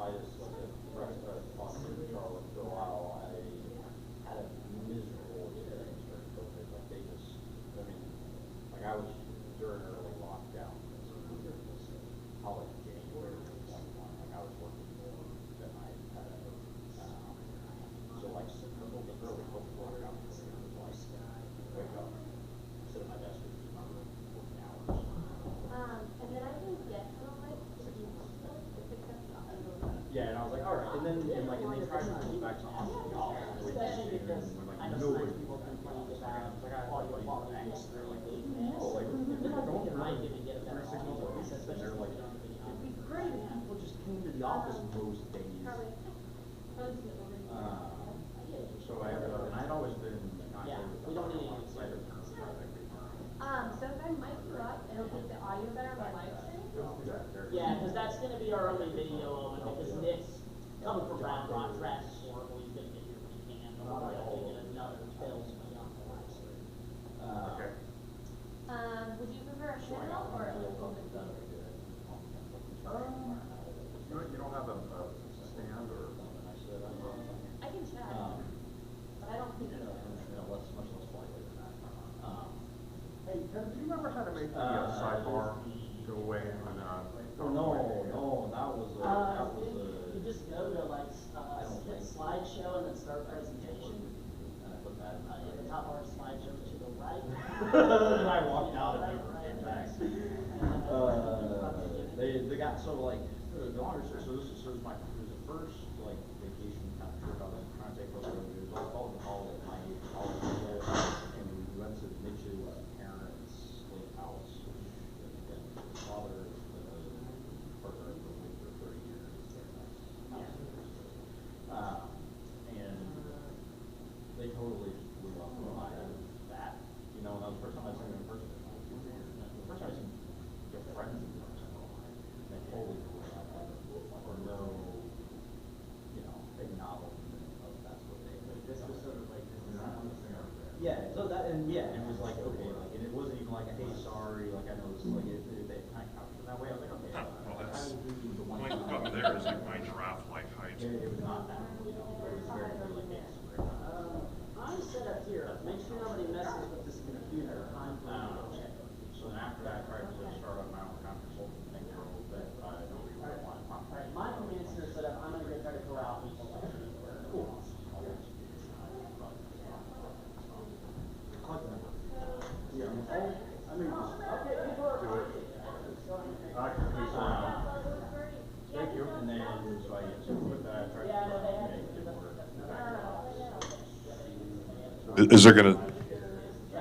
I just talked to Charlotte for a while. I had a miserable experience during COVID. Like they just, I mean, like I was during early lockdown. Probably January 21. Like I was working more than I had ever. So like the early COVID lockdown was like wake up, sit at my desk for 2 hours, working hours. And then I didn't get to like yeah, and I was like, all right, and then they tried to pull back to office, especially because I know nobody people complain about audio quality. They're like, oh, like don't get right if you get a better audio, especially they're like, it'd be great if people just came to the office most days. So I had, and I'd always been not we don't need any cybersecurity. So if I mic you up, it'll get the audio better on my live stream? Yeah, because that's going to be our only video, because Nick's coming from Round Rock Trash Store, he's going to get here when he can. But we'll probably get another bill to be on the live stream. Okay. Would you prefer a channel or a local video? You don't have a stand or? I can chat, but I don't think so. Much less likely than that. Hey, do you remember how to make the sidebar go away when No, that was you just go to like hit slideshow and then start presentation. put that At the top of our slideshow to the right. and I walked out and we were back. They got so like the longer story. So this was the first like vacation kind of trip I was trying to take over. It was all the holiday at my college, and we went to Mitch's parents' lake house, which his father was the partner of the lake for 30 years. And they totally just blew up my that. You know, and that was the first time I seen them in person. The first time I seen their friends in person. They totally blew up for no, acknowledgement of that's what they did. This was sort of like Yeah, so that, and it was like, okay, like, and it wasn't even like, hey, sorry, like, I know this, like, they kind of couched it that way. I was like, okay, Well, I that's, will do the one. the only problem there is like my giraffe-like height. It was not that, it was very, like, hey, I'm set up here. Make sure nobody messes with this computer. So then after that, I tried to start up my own kind of consulting thing for a little bit, but I don't really want to. Alright, my command center set up. I'm going to go try to go out. Cool. Yeah, I mean, Okay, people are do it. I can do Thank you. And then, so I with that, I tried to make it work. Is there gonna?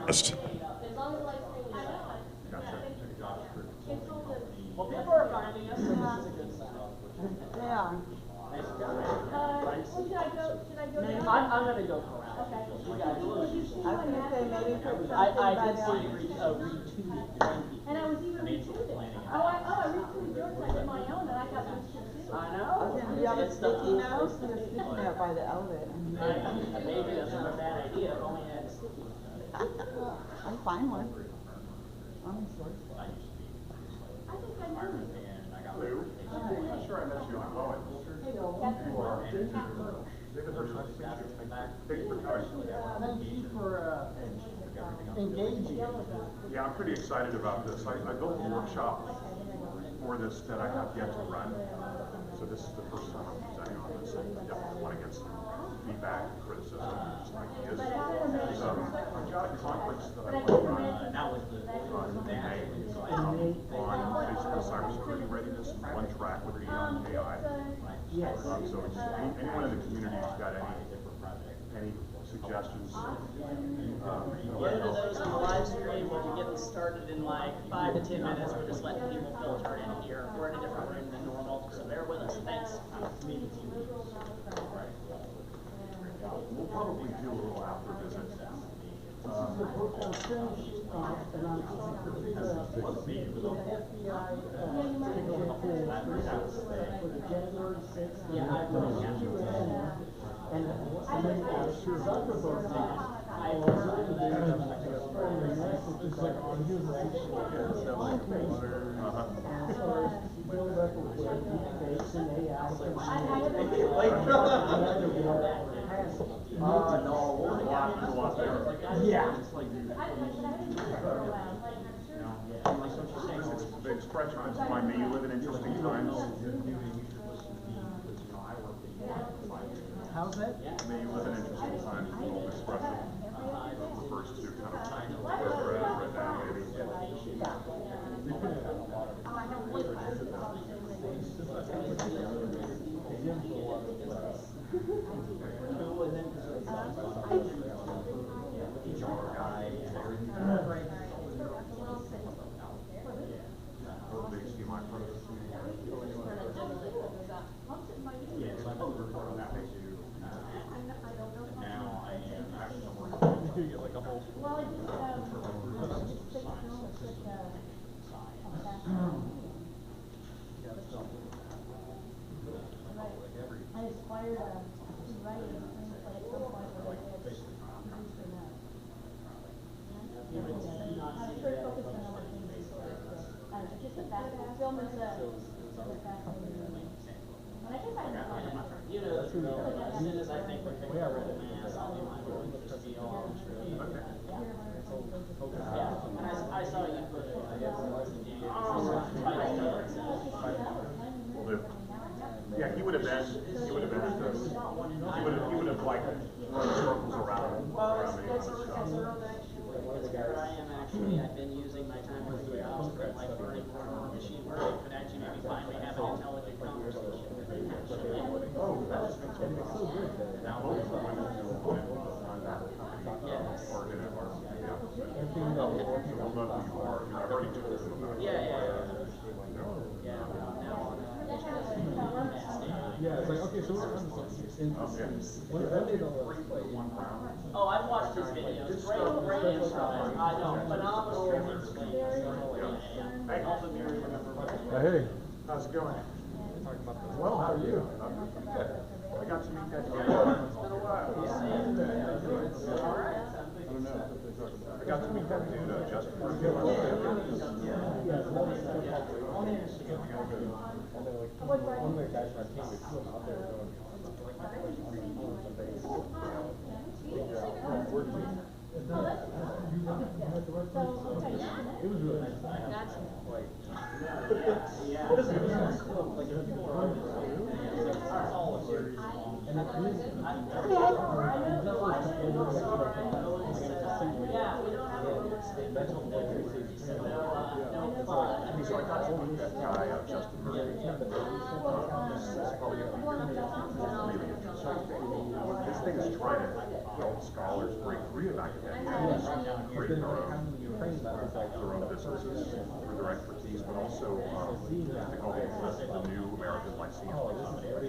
Just. Well, people are finding us, so this is a good sign. Yeah. Should I go? I'm going to go for it. Okay. You guys. I was gonna say maybe put something I by did now. see retweeted. And I was even retweeted. I retweeted yours, I did my own, and I got retweeted too. I I know. was gonna, do you have a It's sticky the- note? it's Put a the- sticky note by the elevator. Maybe that's not a bad idea, if only I had a sticky. I'll find one. Honestly. I used to be, I think I know. and I got Lou, I'm sure I met you on Owen. You are David Hirsch, nice to meet you. Thank you for coming. Thank you for engaging. Yeah, I'm pretty excited about this. I built a workshop for this that I have yet to run. So this is the first time I'm presenting on this. I definitely want to get some feedback, criticism, just ideas. I've got conflicts that I want to run that was the in May on basically cybersecurity readiness, one track with the AI. So it's, anyone in the community who's got any suggestions? Get into those on the live stream. We'll be getting started in like 5 to 10 minutes. We're just letting people filter in here. We're in a different room than normal, so bear with us. Thanks. We'll probably do a little after visit. their I had machine. it. No, we'll have to go up there. I didn't do it for a while, like, I'm sure. It's the expression is remind me you live in interesting times. How's that? May you live in interesting times is an old expression. Refers to kind of where we're at right now, maybe. They see my photos. Yeah, so I thought we were recording that way too. Now I am actually. You get like a whole. Well, I just, I aspired to write a screenplay at some point, but I produced enough. I'm sure focused on other things as well. Just the fact that film is a fascinating. And I guess I know. You know, as soon as I think we're figuring out the mass, I'll do my own spiel. Yeah, and I saw you put it. Will do. Yeah, he would have been at this. He would have like run circles around me on this stuff. Here I am actually, I've been using my time with the house for like learning more machine learning, but actually maybe finally have an intelligent conversation with it. Oh, that's so good. Now those are women who on that company or in it, or yeah. They'll know who you are. I've already told them about it. Yeah. Now Yeah, it's like, okay, so we're on something. When did all this play? oh, I've watched his videos. Great instrument. I know, phenomenal. Hey. Hey. How's it going? Well, how are you? Good. I got to meet that guy. It's been a while. I got to meet that dude, Justin. One of the guys from our team, we flew him out there doing it was really nice. That's Like, and it's really, yeah, we don't have a room statement. So I got to meet that guy, Justin. This thing is trying to help scholars break free of academia, create their own businesses through their expertise, but also they call it the new American Lyceum. He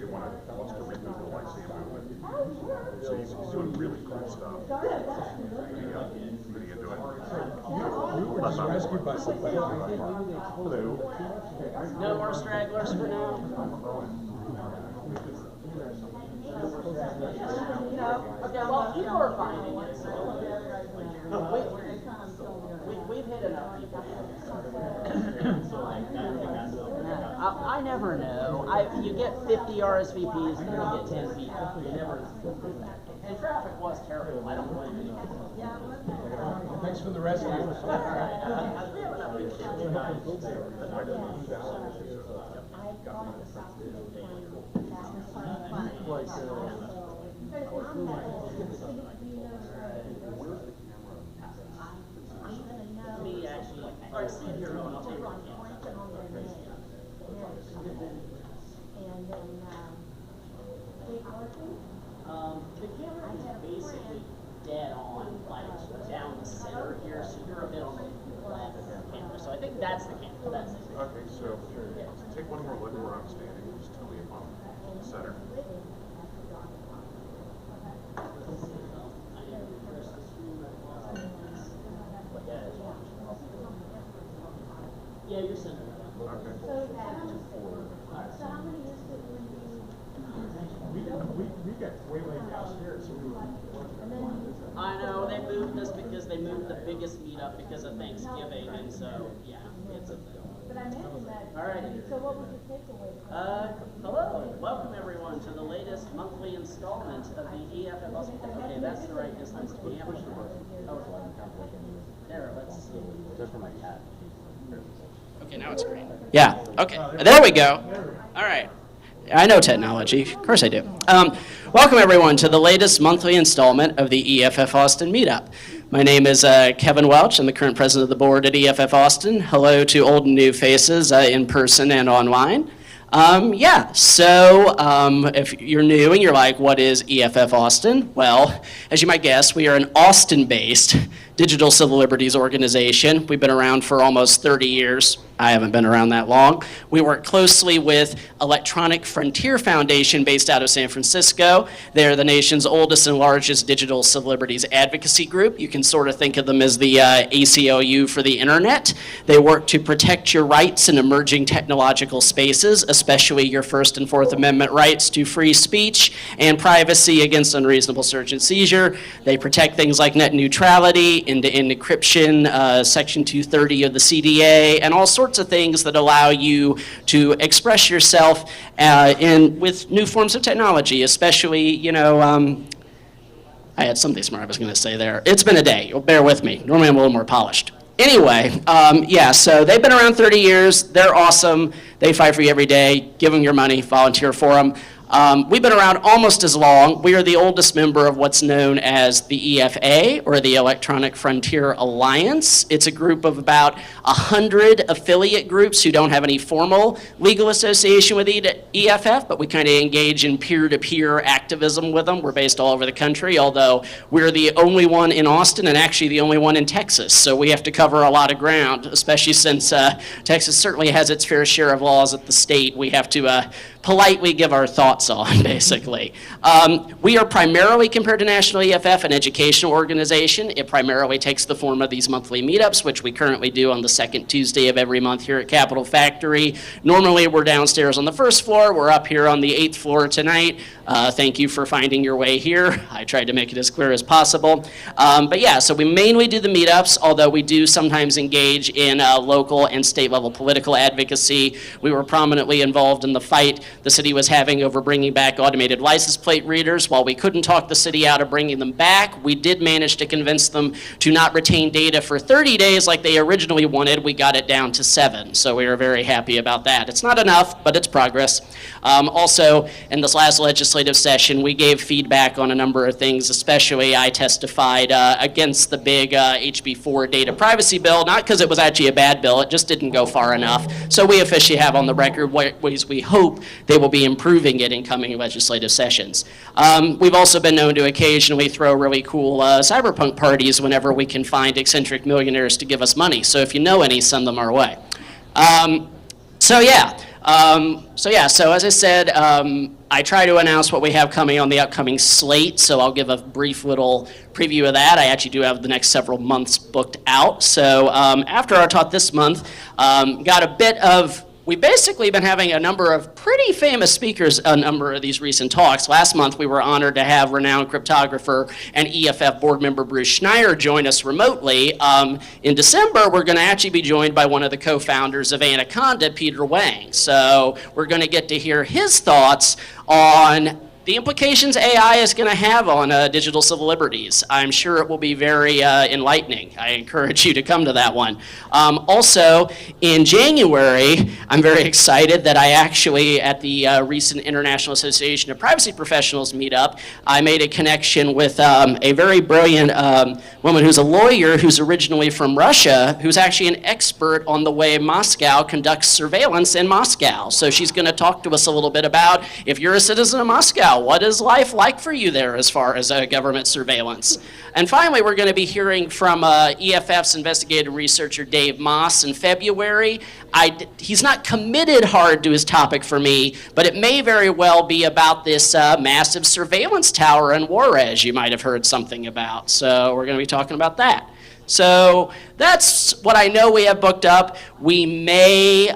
wants to reboot the Lyceum movement. So he's doing really cool stuff. Pretty into it. we were just rescued by somebody. Hello. No more stragglers for now. Okay, well, people are finding it, so we've hit enough people. I never know. You get 50 RSVPs and you get 10 people. You never. And traffic was terrible. I don't blame anyone. Thanks for the rescue. Me actually, or sit here, I'll take your camera. The camera is basically dead on, like down the center here, so you're a bit on the left of the camera. So I think that's the camera. That's it. Okay, so take one more look where I'm standing. Just tell me if I'm center. Yeah, you're center. Okay. So how many years did We got way downstairs, so we were. I know, they moved us because they moved the biggest meetup because of Thanksgiving, and so, yeah, it's a thing. But I mentioned that. All right. So what was your takeaway from Hello, welcome that's the right distance to be ambush? There, let's see. Okay, now it's green. Yeah, okay. There we go. All right. I know technology. Of course I do. Welcome, everyone, to the latest monthly installment of the EFF Austin Meetup. My name is Kevin Welch. I'm the current president of the board at EFF Austin. Hello to old and new faces in person and online. So if you're new and you're like, what is EFF Austin? Well, as you might guess, we are an Austin-based digital civil liberties organization. We've been around for almost 30 years. I haven't been around that long. We work closely with Electronic Frontier Foundation based out of San Francisco. They're the nation's oldest and largest digital civil liberties advocacy group. You can sort of think of them as the ACLU for the internet. They work to protect your rights in emerging technological spaces, especially your First and Fourth Amendment rights to free speech and privacy against unreasonable search and seizure. They protect things like net neutrality, end-to-end encryption, Section 230 of the CDA, and all sorts of things that allow you to express yourself with new forms of technology, especially, I had something smart I was going to say there. It's been a day. You'll bear with me. Normally I'm a little more polished. Anyway, so they've been around 30 years. They're awesome. They fight for you every day. Give them your money. Volunteer for them. We've been around almost as long. We are the oldest member of what's known as the EFA, or the Electronic Frontier Alliance. It's a group of about 100 affiliate groups who don't have any formal legal association with EFF, but we kind of engage in peer-to-peer activism with them. We're based all over the country, although we're the only one in Austin and actually the only one in Texas. So we have to cover a lot of ground, especially since Texas certainly has its fair share of laws at the state. We have to politely give our thoughts on, basically. We are primarily, compared to National EFF, an educational organization. It primarily takes the form of these monthly meetups, which we currently do on the second Tuesday of every month here at Capitol Factory. Normally, we're downstairs on the first floor. We're up here on the 8th floor tonight. Thank you for finding your way here. I tried to make it as clear as possible. So we mainly do the meetups, although we do sometimes engage in local and state level political advocacy. We were prominently involved in the fight the city was having over bringing back automated license plate readers. While we couldn't talk the city out of bringing them back, we did manage to convince them to not retain data for 30 days like they originally wanted. We got it down to 7, so we were very happy about that. It's not enough, but it's progress. Also, in this last legislative session, we gave feedback on a number of things, especially I testified against the big HB4 data privacy bill, not because it was actually a bad bill, it just didn't go far enough. So we officially have on the record ways we hope they will be improving it in coming legislative sessions. We've also been known to occasionally throw really cool cyberpunk parties whenever we can find eccentric millionaires to give us money. So if you know any, send them our way. So as I said, I try to announce what we have coming on the upcoming slate, so I'll give a brief little preview of that. I actually do have the next several months booked out. So after our talk this month, we've basically been having a number of pretty famous speakers, a number of these recent talks. Last month, we were honored to have renowned cryptographer and EFF board member Bruce Schneier join us remotely. In December, we're going to actually be joined by one of the co-founders of Anaconda, Peter Wang. So we're going to get to hear his thoughts on the implications AI is going to have on digital civil liberties. I'm sure it will be very enlightening. I encourage you to come to that one. Also, in January, I'm very excited that I actually, at the recent International Association of Privacy Professionals meetup, I made a connection with a very brilliant woman who's a lawyer who's originally from Russia, who's actually an expert on the way Moscow conducts surveillance in Moscow. So she's going to talk to us a little bit about, if you're a citizen of Moscow, what is life like for you there as far as government surveillance? And finally, we're going to be hearing from EFF's investigative researcher Dave Moss in February. He's not committed hard to his topic for me, but it may very well be about this massive surveillance tower in Juarez you might have heard something about. So we're going to be talking about that. So that's what I know we have booked up. We may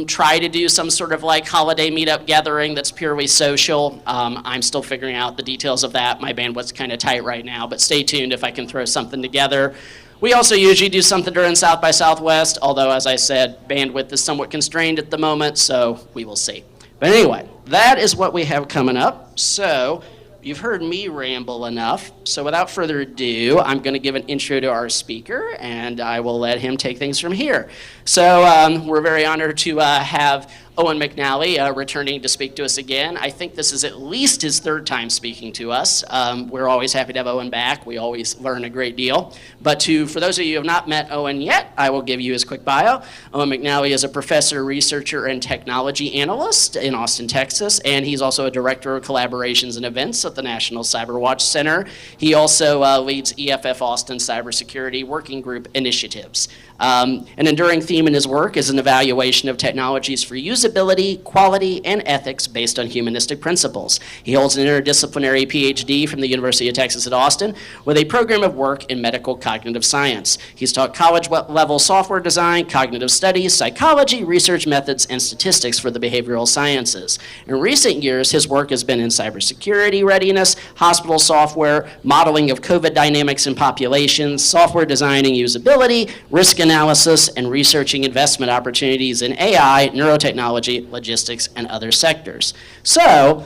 try to do some sort of like holiday meetup gathering that's purely social. I'm still figuring out the details of that. My bandwidth's kind of tight right now, but stay tuned if I can throw something together. We also usually do something during South by Southwest, although as I said, bandwidth is somewhat constrained at the moment, so we will see. But anyway, that is what we have coming up. So you've heard me ramble enough. So without further ado, I'm going to give an intro to our speaker, and I will let him take things from here. So we're very honored to have Owen McNally returning to speak to us again. I think this is at least his third time speaking to us. We're always happy to have Owen back. We always learn a great deal. But for those of you who have not met Owen yet, I will give you his quick bio. Owen McNally is a professor, researcher, and technology analyst in Austin, Texas, and he's also a director of collaborations and events at the National CyberWatch Center. He also leads EFF Austin cybersecurity working group initiatives. An enduring theme in his work is an evaluation of technologies for usability, quality, and ethics based on humanistic principles. He holds an interdisciplinary Ph.D. from the University of Texas at Austin with a program of work in medical cognitive science. He's taught college-level software design, cognitive studies, psychology, research methods, and statistics for the behavioral sciences. In recent years, his work has been in cybersecurity readiness, hospital software, modeling of COVID dynamics in populations, software design and usability, risk analysis, and researching investment opportunities in AI, neurotechnology, logistics, and other sectors. So,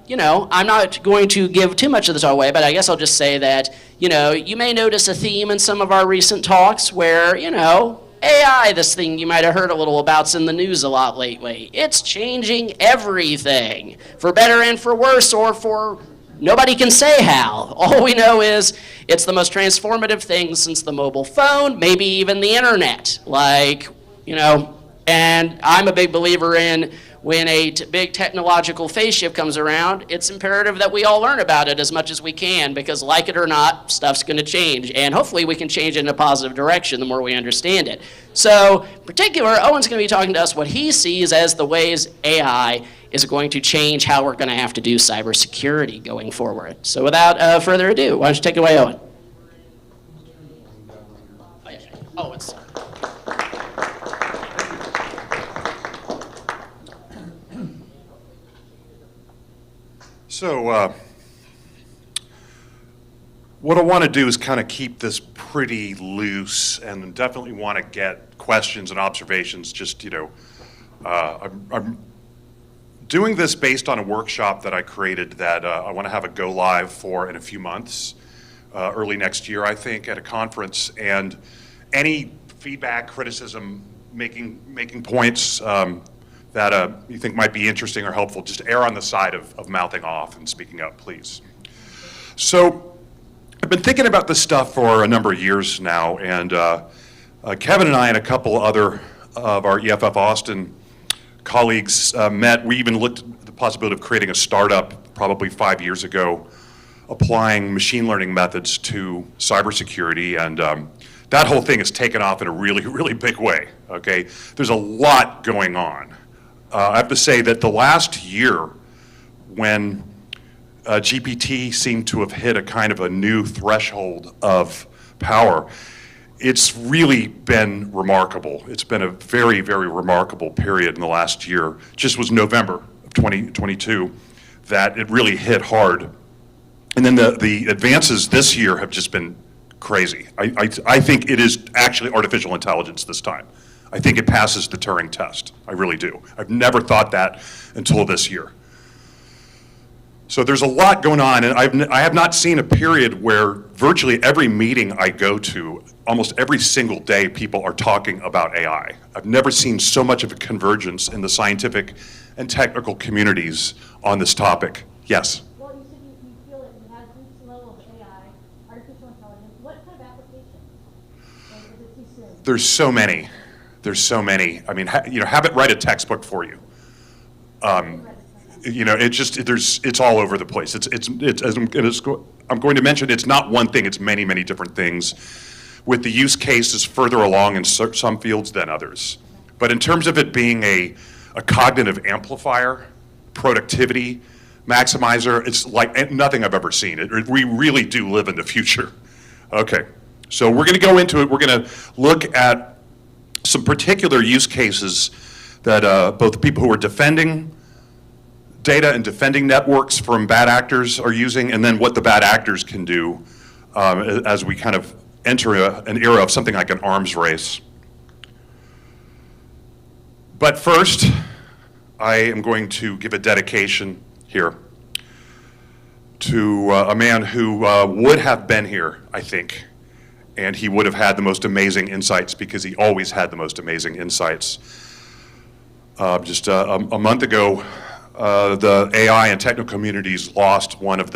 you know, I'm not going to give too much of this away, but I guess I'll just say that, you know, you may notice a theme in some of our recent talks where, you know, AI, this thing you might have heard a little about's in the news a lot lately. It's changing everything, for better and for worse, or for nobody can say how. All we know is it's the most transformative thing since the mobile phone, maybe even the internet. Like, you know, and I'm a big believer in when a big technological phase shift comes around, it's imperative that we all learn about it as much as we can, because like it or not, stuff's going to change. And hopefully we can change it in a positive direction the more we understand it. So in particular, Owen's going to be talking to us what he sees as the ways AI is going to change how we're going to have to do cybersecurity going forward. So without further ado, why don't you take it away, Owen? Oh, it's... So, what I want to do is kind of keep this pretty loose, and definitely want to get questions and observations. Just, you know, I'm doing this based on a workshop that I created that I want to have a go live for in a few months, early next year, I think, at a conference. And any feedback, criticism, making points that you think might be interesting or helpful, just err on the side of mouthing off and speaking up, please. So I've been thinking about this stuff for a number of years now, and Kevin and I and a couple other of our EFF Austin colleagues met. We even looked at the possibility of creating a startup probably 5 years ago, applying machine learning methods to cybersecurity, and that whole thing has taken off in a really, really big way, okay? There's a lot going on. I have to say that the last year, when GPT seemed to have hit a kind of a new threshold of power, it's really been remarkable. It's been a very, very remarkable period in the last year. Just was November of 2022 that it really hit hard. And then the advances this year have just been crazy. I think it is actually artificial intelligence this time. I think it passes the Turing test. I really do. I've never thought that until this year. So there's a lot going on, and I have not seen a period where virtually every meeting I go to, almost every single day, people are talking about AI. I've never seen so much of a convergence in the scientific and technical communities on this topic. Yes? Well, you said you feel that you have reached the level of AI, artificial intelligence. What kind of application? Or is it too soon? There's so many. There's so many. I mean, you know, have it write a textbook for you. You know, it's all over the place. I'm going to mention, it's not one thing, it's many, many different things, with the use cases further along in some fields than others. But in terms of it being a cognitive amplifier, productivity maximizer, it's like nothing I've ever seen. We really do live in the future. Okay, so we're gonna go into it. We're gonna look at some particular use cases that both the people who are defending data and defending networks from bad actors are using, and then what the bad actors can do as we kind of enter an era of something like an arms race. But first, I am going to give a dedication here. to a man who would have been here, I think, and he would have had the most amazing insights because he always had the most amazing insights. Just a month ago, the AI and technical communities lost one of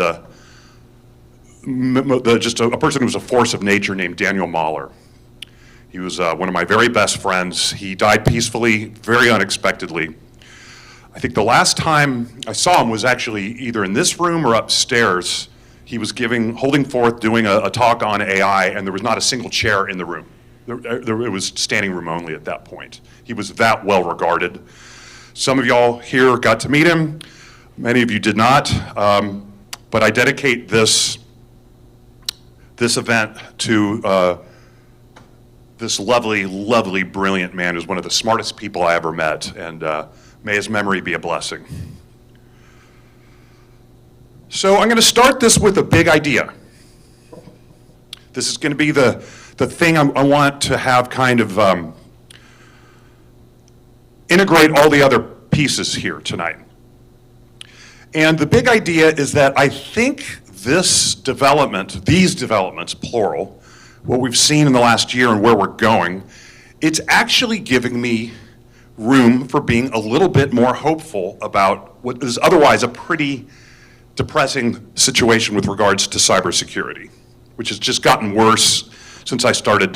just a person who was a force of nature named Daniel Mahler. He was one of my very best friends. He died peacefully, very unexpectedly. I think the last time I saw him was actually either in this room or upstairs. He was holding forth, doing a talk on AI, and there was not a single chair in the room. It was standing room only at that point. He was that well regarded. Some of y'all here got to meet him. Many of you did not. But I dedicate this event to this lovely, lovely, brilliant man who's one of the smartest people I ever met, and may his memory be a blessing. So I'm going to start this with a big idea. This is going to be the thing I want to have kind of integrate all the other pieces here tonight. And the big idea is that I think these developments, plural, what we've seen in the last year and where we're going, it's actually giving me room for being a little bit more hopeful about what is otherwise a pretty depressing situation with regards to cybersecurity, which has just gotten worse since I started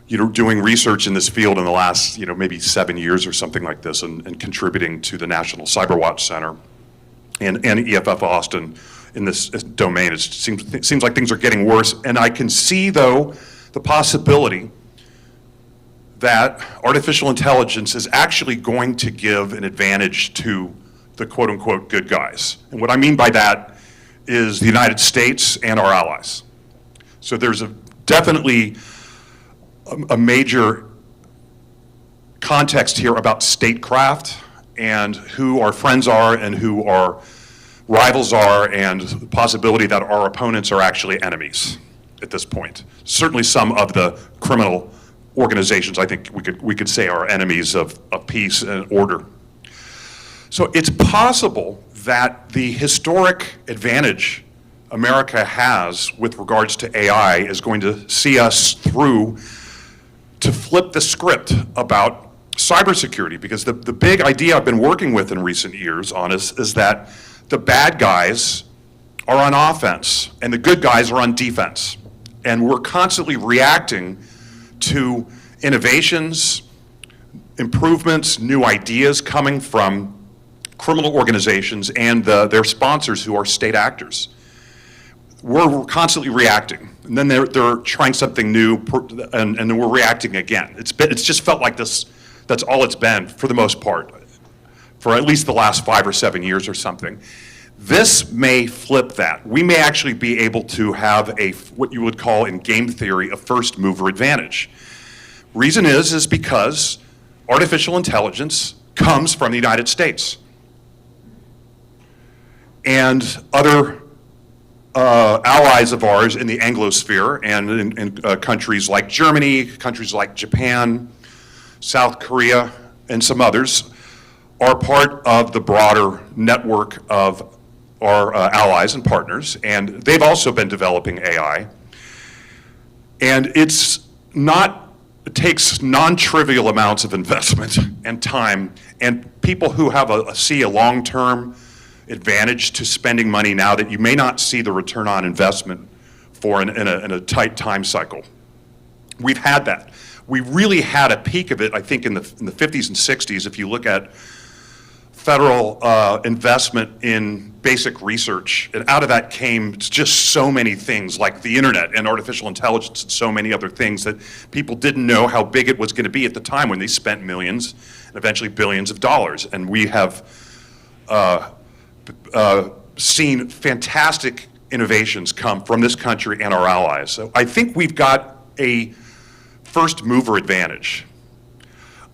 doing research in this field in the last maybe 7 years or something like this, and contributing to the National CyberWatch Center and EFF Austin in this domain. It seems like things are getting worse, and I can see, though, the possibility that artificial intelligence is actually going to give an advantage to the quote-unquote good guys. And what I mean by that is the United States and our allies. So there's definitely a major context here about statecraft and who our friends are and who our rivals are, and the possibility that our opponents are actually enemies at this point. Certainly some of the criminal organizations, I think we could say, are enemies of peace and order. So it's possible that the historic advantage America has with regards to AI is going to see us through to flip the script about cybersecurity, because the big idea I've been working with in recent years on is that the bad guys are on offense and the good guys are on defense. And we're constantly reacting to innovations, improvements, new ideas coming from criminal organizations and their sponsors who are state actors. We're constantly reacting, and then they're trying something new, and then we're reacting again. It's just felt like this. That's all it's been for the most part, for at least the last 5 or 7 years or something. This may flip that. We may actually be able to have what you would call in game theory a first mover advantage. Reason is because artificial intelligence comes from the United States. And other allies of ours in the Anglosphere and in countries like Germany, countries like Japan, South Korea, and some others are part of the broader network of our allies and partners, and they've also been developing AI. And it takes non-trivial amounts of investment and time, and people who have see a long-term advantage to spending money now that you may not see the return on investment for in a tight time cycle. We've had that. We really had a peak of it, I think, in the 50s and 60s. If you look at federal investment in basic research, and out of that came just so many things like the internet and artificial intelligence and so many other things that people didn't know how big it was going to be at the time when they spent millions and eventually billions of dollars. And we have seen fantastic innovations come from this country and our allies. So I think we've got a first mover advantage.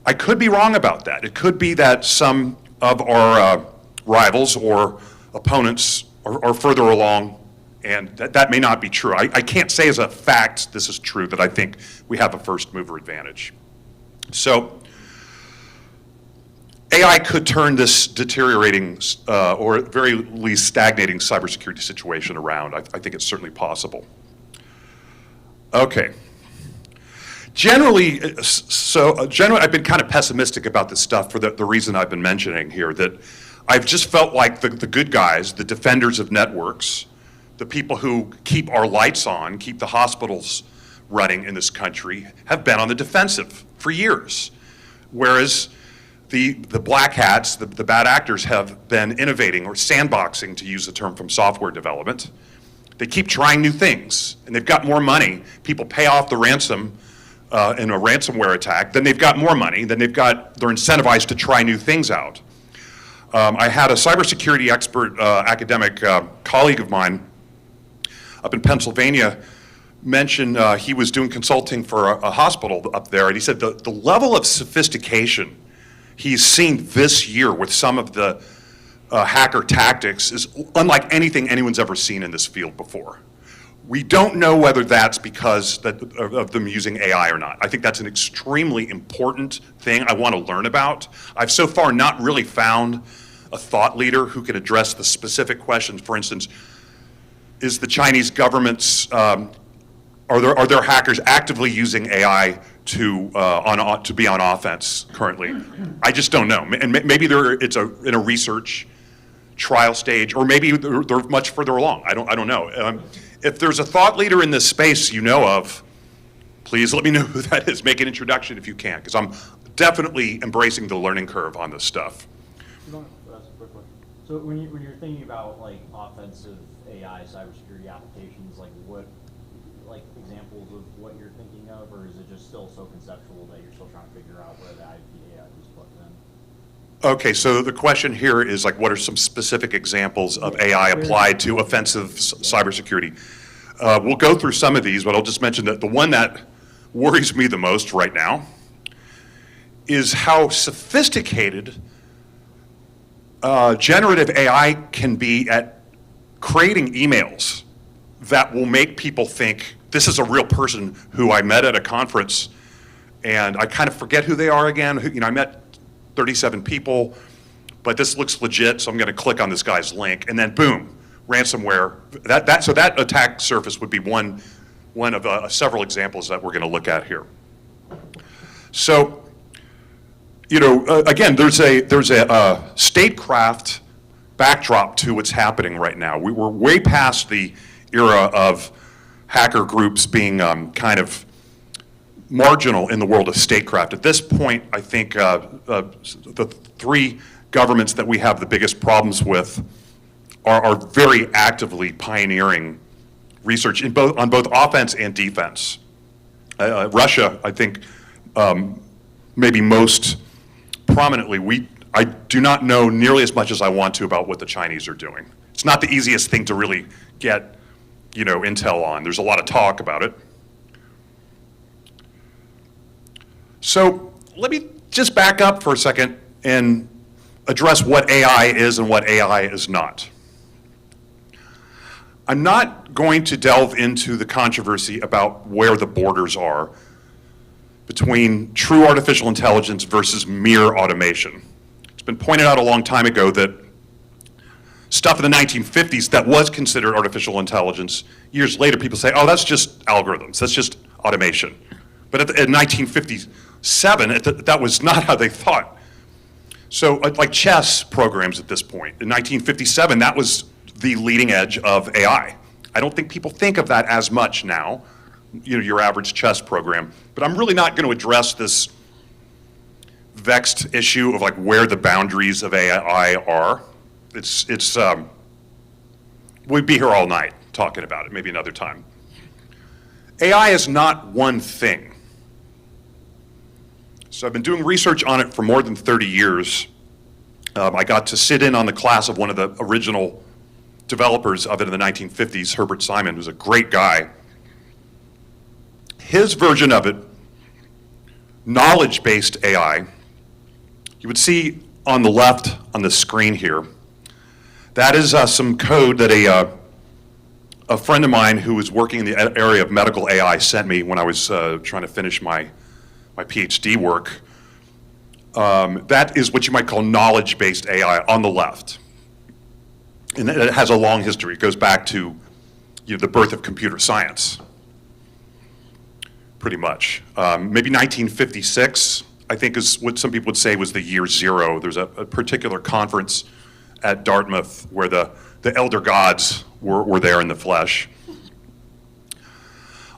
I could be wrong about that. It could be that some of our rivals or opponents are further along, and that may not be true. I can't say as a fact this is true, that I think we have a first mover advantage. So AI could turn this deteriorating or at very least stagnating cybersecurity situation around. I think it's certainly possible. Okay. Generally, I've been kind of pessimistic about this stuff for the reason I've been mentioning here, that I've just felt like the good guys, the defenders of networks, the people who keep our lights on, keep the hospitals running in this country, have been on the defensive for years. Whereas the black hats, the bad actors, have been innovating or sandboxing, to use the term from software development. They keep trying new things, and they've got more money. People pay off the ransom in a ransomware attack, then they've got more money, then they're incentivized to try new things out. I had a cybersecurity expert academic colleague of mine up in Pennsylvania mention he was doing consulting for a hospital up there, and he said the level of sophistication he's seen this year with some of the hacker tactics is unlike anything anyone's ever seen in this field before. We don't know whether that's because of them using AI or not. I think that's an extremely important thing I want to learn about. I've so far not really found a thought leader who can address the specific questions. For instance, is the Chinese government's, are there hackers actively using AI to be on offense currently? I just don't know. And maybe it's in a research trial stage, or maybe they're much further along. I don't know. If there's a thought leader in this space you know of, please let me know who that is. Make an introduction if you can, because I'm definitely embracing the learning curve on this stuff. That's a quick question. So when you're thinking about like offensive AI cybersecurity applications, like what examples of what you're thinking of, or is it just still so conceptual that you're still trying to figure out where the IP AI is plugged in? Okay, so the question here is like, what are some specific examples of AI applied to offensive cybersecurity? We'll go through some of these, but I'll just mention that the one that worries me the most right now is how sophisticated generative AI can be at creating emails that will make people think this is a real person who I met at a conference, and I kind of forget who they are again. I met 37 people, but this looks legit, so I'm going to click on this guy's link, and then boom, ransomware. So that attack surface would be one of several examples that we're going to look at here. So, again, there's a statecraft backdrop to what's happening right now. We're way past the era of hacker groups being kind of marginal in the world of statecraft. At this point, I think the three governments that we have the biggest problems with are very actively pioneering research on both offense and defense. Russia, I think, maybe most prominently, I do not know nearly as much as I want to about what the Chinese are doing. It's not the easiest thing to really get, intel on. There's a lot of talk about it. So let me just back up for a second and address what AI is and what AI is not. I'm not going to delve into the controversy about where the borders are between true artificial intelligence versus mere automation. It's been pointed out a long time ago that stuff in the 1950s that was considered artificial intelligence, years later people say, oh, that's just algorithms, that's just automation. But in 1957, that was not how they thought. So like chess programs at this point, in 1957, that was the leading edge of AI. I don't think people think of that as much now, your average chess program. But I'm really not going to address this vexed issue of like where the boundaries of AI are. We'd be here all night talking about it, maybe another time. AI is not one thing. So I've been doing research on it for more than 30 years. I got to sit in on the class of one of the original developers of it in the 1950s, Herbert Simon, who's a great guy. His version of it, knowledge-based AI, you would see on the left on the screen here, that is some code that a friend of mine who was working in the area of medical AI sent me when I was trying to finish my Ph.D. work. That is what you might call knowledge-based AI on the left. And it has a long history. It goes back to the birth of computer science, pretty much. Maybe 1956, I think, is what some people would say was the year zero. There's a particular conference at Dartmouth where the elder gods were there in the flesh.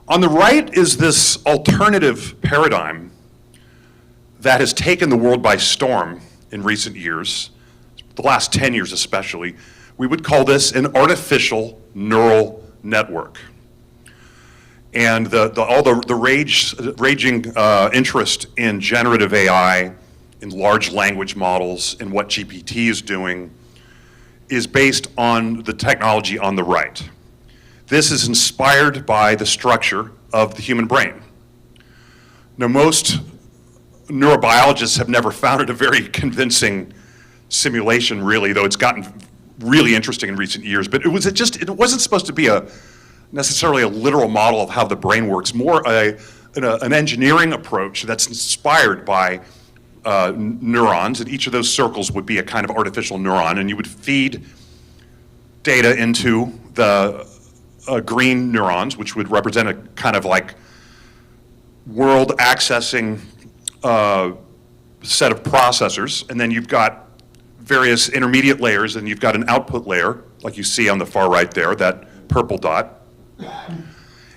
On the right is this alternative paradigm that has taken the world by storm in recent years, the last 10 years especially. We would call this an artificial neural network. And all the raging interest in generative AI, in large language models, in what GPT is doing, is based on the technology on the right. This is inspired by the structure of the human brain. Now, most neurobiologists have never found it a very convincing simulation, really, though it's gotten really interesting in recent years. But it wasn't supposed to be necessarily a literal model of how the brain works, more an engineering approach that's inspired by neurons, and each of those circles would be a kind of artificial neuron, and you would feed data into the green neurons, which would represent a kind of like world accessing set of processors, and then you've got various intermediate layers, and you've got an output layer, like you see on the far right there, that purple dot.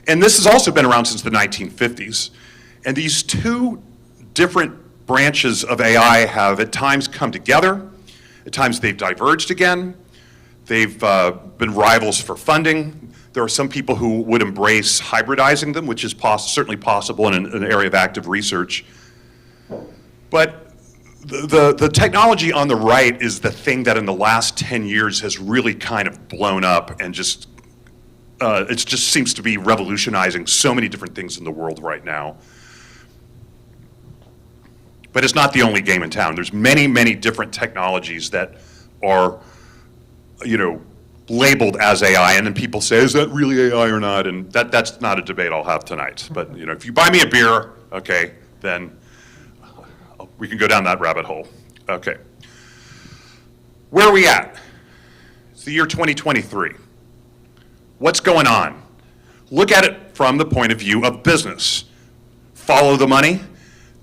And this has also been around since the 1950s. And these two different branches of AI have at times come together, at times they've diverged again, they've been rivals for funding. There are some people who would embrace hybridizing them, which is certainly possible in an area of active research. But the technology on the right is the thing that in the last 10 years has really kind of blown up and just, it just seems to be revolutionizing so many different things in the world right now. But it's not the only game in town. There's many, many different technologies that are, labeled as AI, and then people say, is that really AI or not? And that's not a debate I'll have tonight. But if you buy me a beer, okay, then we can go down that rabbit hole. Okay. Where are we at? It's the year 2023. What's going on? Look at it from the point of view of business. Follow the money,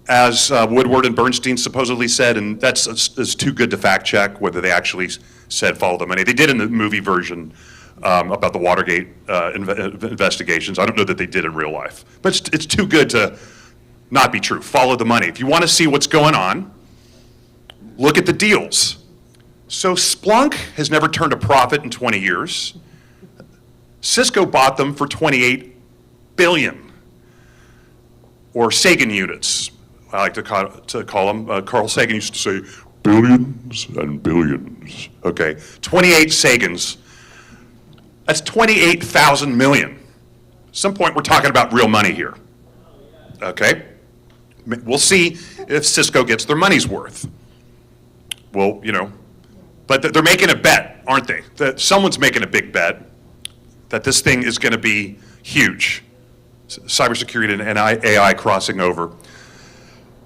as Woodward and Bernstein supposedly said, and that's too good to fact check whether they actually said follow the money. They did in the movie version about the Watergate investigations. I don't know that they did in real life, but it's too good to not be true. Follow the money. If you want to see what's going on, look at the deals. So Splunk has never turned a profit in 20 years. Cisco bought them for 28 billion, or Sagan units. I like to call them. Carl Sagan used to say billions and billions. Okay, 28 Sagans. That's 28,000 million. At some point we're talking about real money here. Okay? We'll see if Cisco gets their money's worth. Well, but they're making a bet, aren't they? That someone's making a big bet that this thing is going to be huge. Cybersecurity and AI crossing over.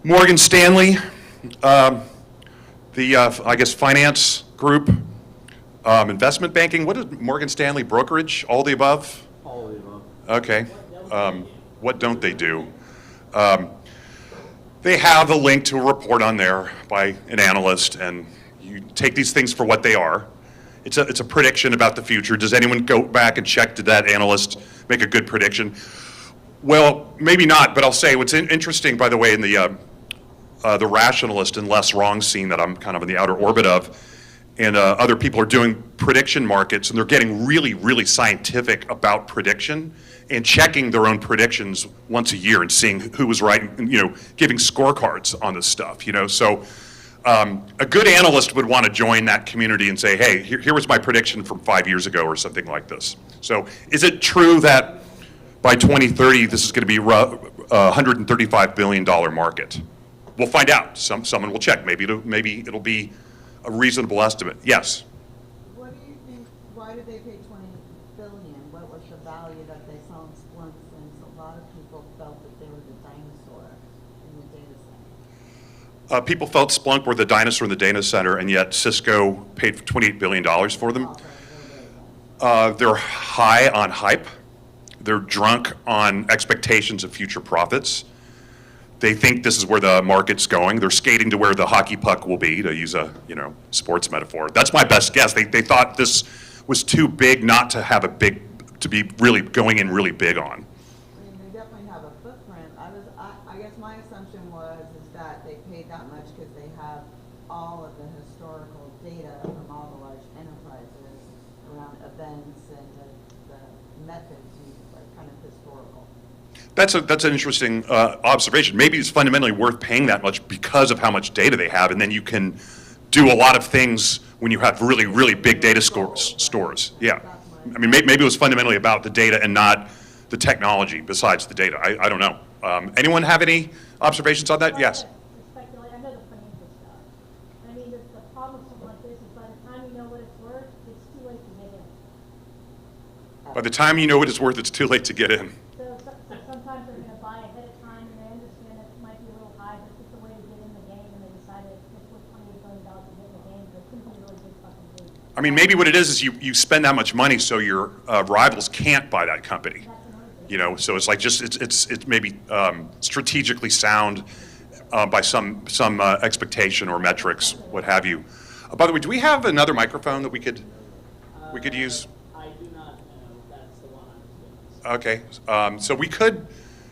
Morgan Stanley, I guess finance group, investment banking. What is Morgan Stanley brokerage? All the above? All of the above. Okay. What don't they do? They have a link to a report on there by an analyst, and you take these things for what they are. It's a prediction about the future. Does anyone go back and check, did that analyst make a good prediction? Well, maybe not, but I'll say what's interesting, by the way, in the rationalist and less wrong scene that I'm kind of in the outer orbit of, and other people are doing prediction markets, and they're getting really, really scientific about prediction and checking their own predictions once a year and seeing who was right, and, giving scorecards on this stuff, So a good analyst would want to join that community and say, hey, here was my prediction from 5 years ago or something like this. So is it true that by 2030, this is going to be a $135 billion market? We'll find out. Someone will check. Maybe it'll be a reasonable estimate. Yes? What do you think, why did they pay 20 billion? What was the value that they saw in Splunk, since a lot of people felt that they were the dinosaur in the data People felt Splunk were the dinosaur in the data center, and yet Cisco paid $28 billion for them. They're high on hype. They're drunk on expectations of future profits. They think this is where the market's going. They're skating to where the hockey puck will be, to use a sports metaphor. That's my best guess. They thought this was too big not to have to be really going in really big on. I mean, they definitely have a footprint. I guess my assumption is that they paid that much because they have all of the historical data from all the large enterprises around events and the methods used, like kind of historical. That's an interesting observation. Maybe it's fundamentally worth paying that much because of how much data they have, and then you can do a lot of things when you have really, really big data stores. Yeah. I mean, maybe it was fundamentally about the data and not the technology besides the data. I don't know. Anyone have any observations on that? Yes. Speculate. I know the financial stuff. I mean, the problem with something like this is by the time you know what it's worth, it's too late to get in. By the time you know what it's worth, it's too late to get in. So sometimes they're going to buy ahead of time, and they understand that it might be a little high, but it's just a way to get in the game, and they decided it's worth $28 billion to get in the game, but it couldn't be a really big fucking game. I mean, maybe what it is you spend that much money so your rivals can't buy that company. So it's like it's maybe strategically sound by some expectation or metrics, what have you. By the way, do we have another microphone that we could use? I do not know. That's the one I was going to say. Okay, so we could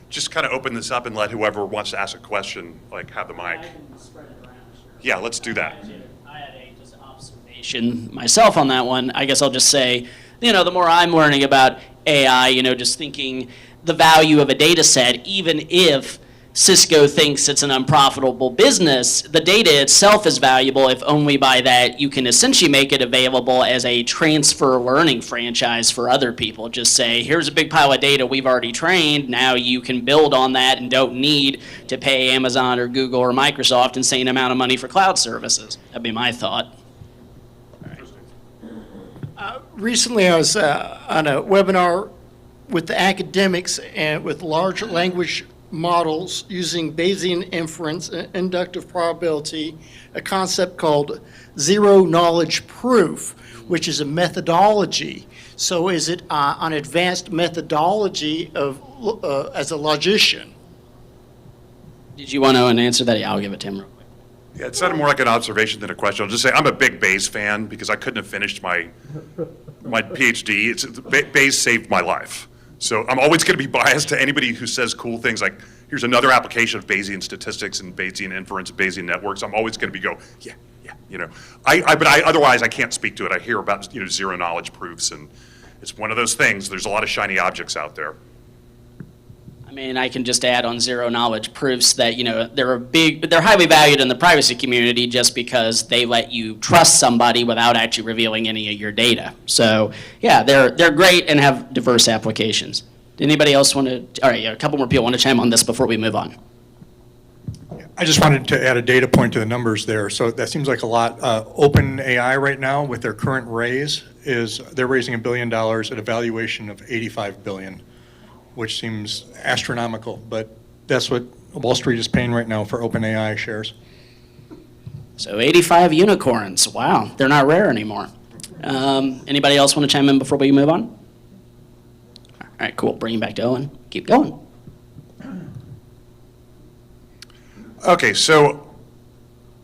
just kind of open this up and let whoever wants to ask a question, like, have the mic. I can spread it around, sure. Yeah, let's do that. I had just an observation myself on that one. I guess I'll just say, the more I'm learning about AI, just thinking the value of a data set, even if Cisco thinks it's an unprofitable business, the data itself is valuable if only by that you can essentially make it available as a transfer learning franchise for other people. Just say, here's a big pile of data we've already trained, now you can build on that and don't need to pay Amazon or Google or Microsoft insane amount of money for cloud services. That'd be my thought. Recently I was on a webinar with the academics and with large language models using Bayesian inference and inductive probability, a concept called zero knowledge proof, which is a methodology. So is it an advanced methodology of as a logician? Did you want to answer that? Yeah, I'll give it to him real quick. Yeah, it sounded more like an observation than a question. I'll just say I'm a big Bayes fan because I couldn't have finished my Ph.D. Bayes saved my life. So I'm always going to be biased to anybody who says cool things like, here's another application of Bayesian statistics and Bayesian inference, and Bayesian networks. I'm always going to be but otherwise I can't speak to it. I hear about zero knowledge proofs, and it's one of those things. There's a lot of shiny objects out there. I mean, I can just add on zero knowledge proofs that, they're highly valued in the privacy community just because they let you trust somebody without actually revealing any of your data. So, yeah, they're great and have diverse applications. Anybody else want to, all right, a couple more people want to chime on this before we move on. I just wanted to add a data point to the numbers there. So that seems like a lot. OpenAI right now with their current raise they're raising $1 billion at a valuation of $85 billion. Which seems astronomical, but that's what Wall Street is paying right now for OpenAI shares. So 85 unicorns, wow, they're not rare anymore. Anybody else want to chime in before we move on? All right, cool, bring it back to Owen, keep going. Okay, so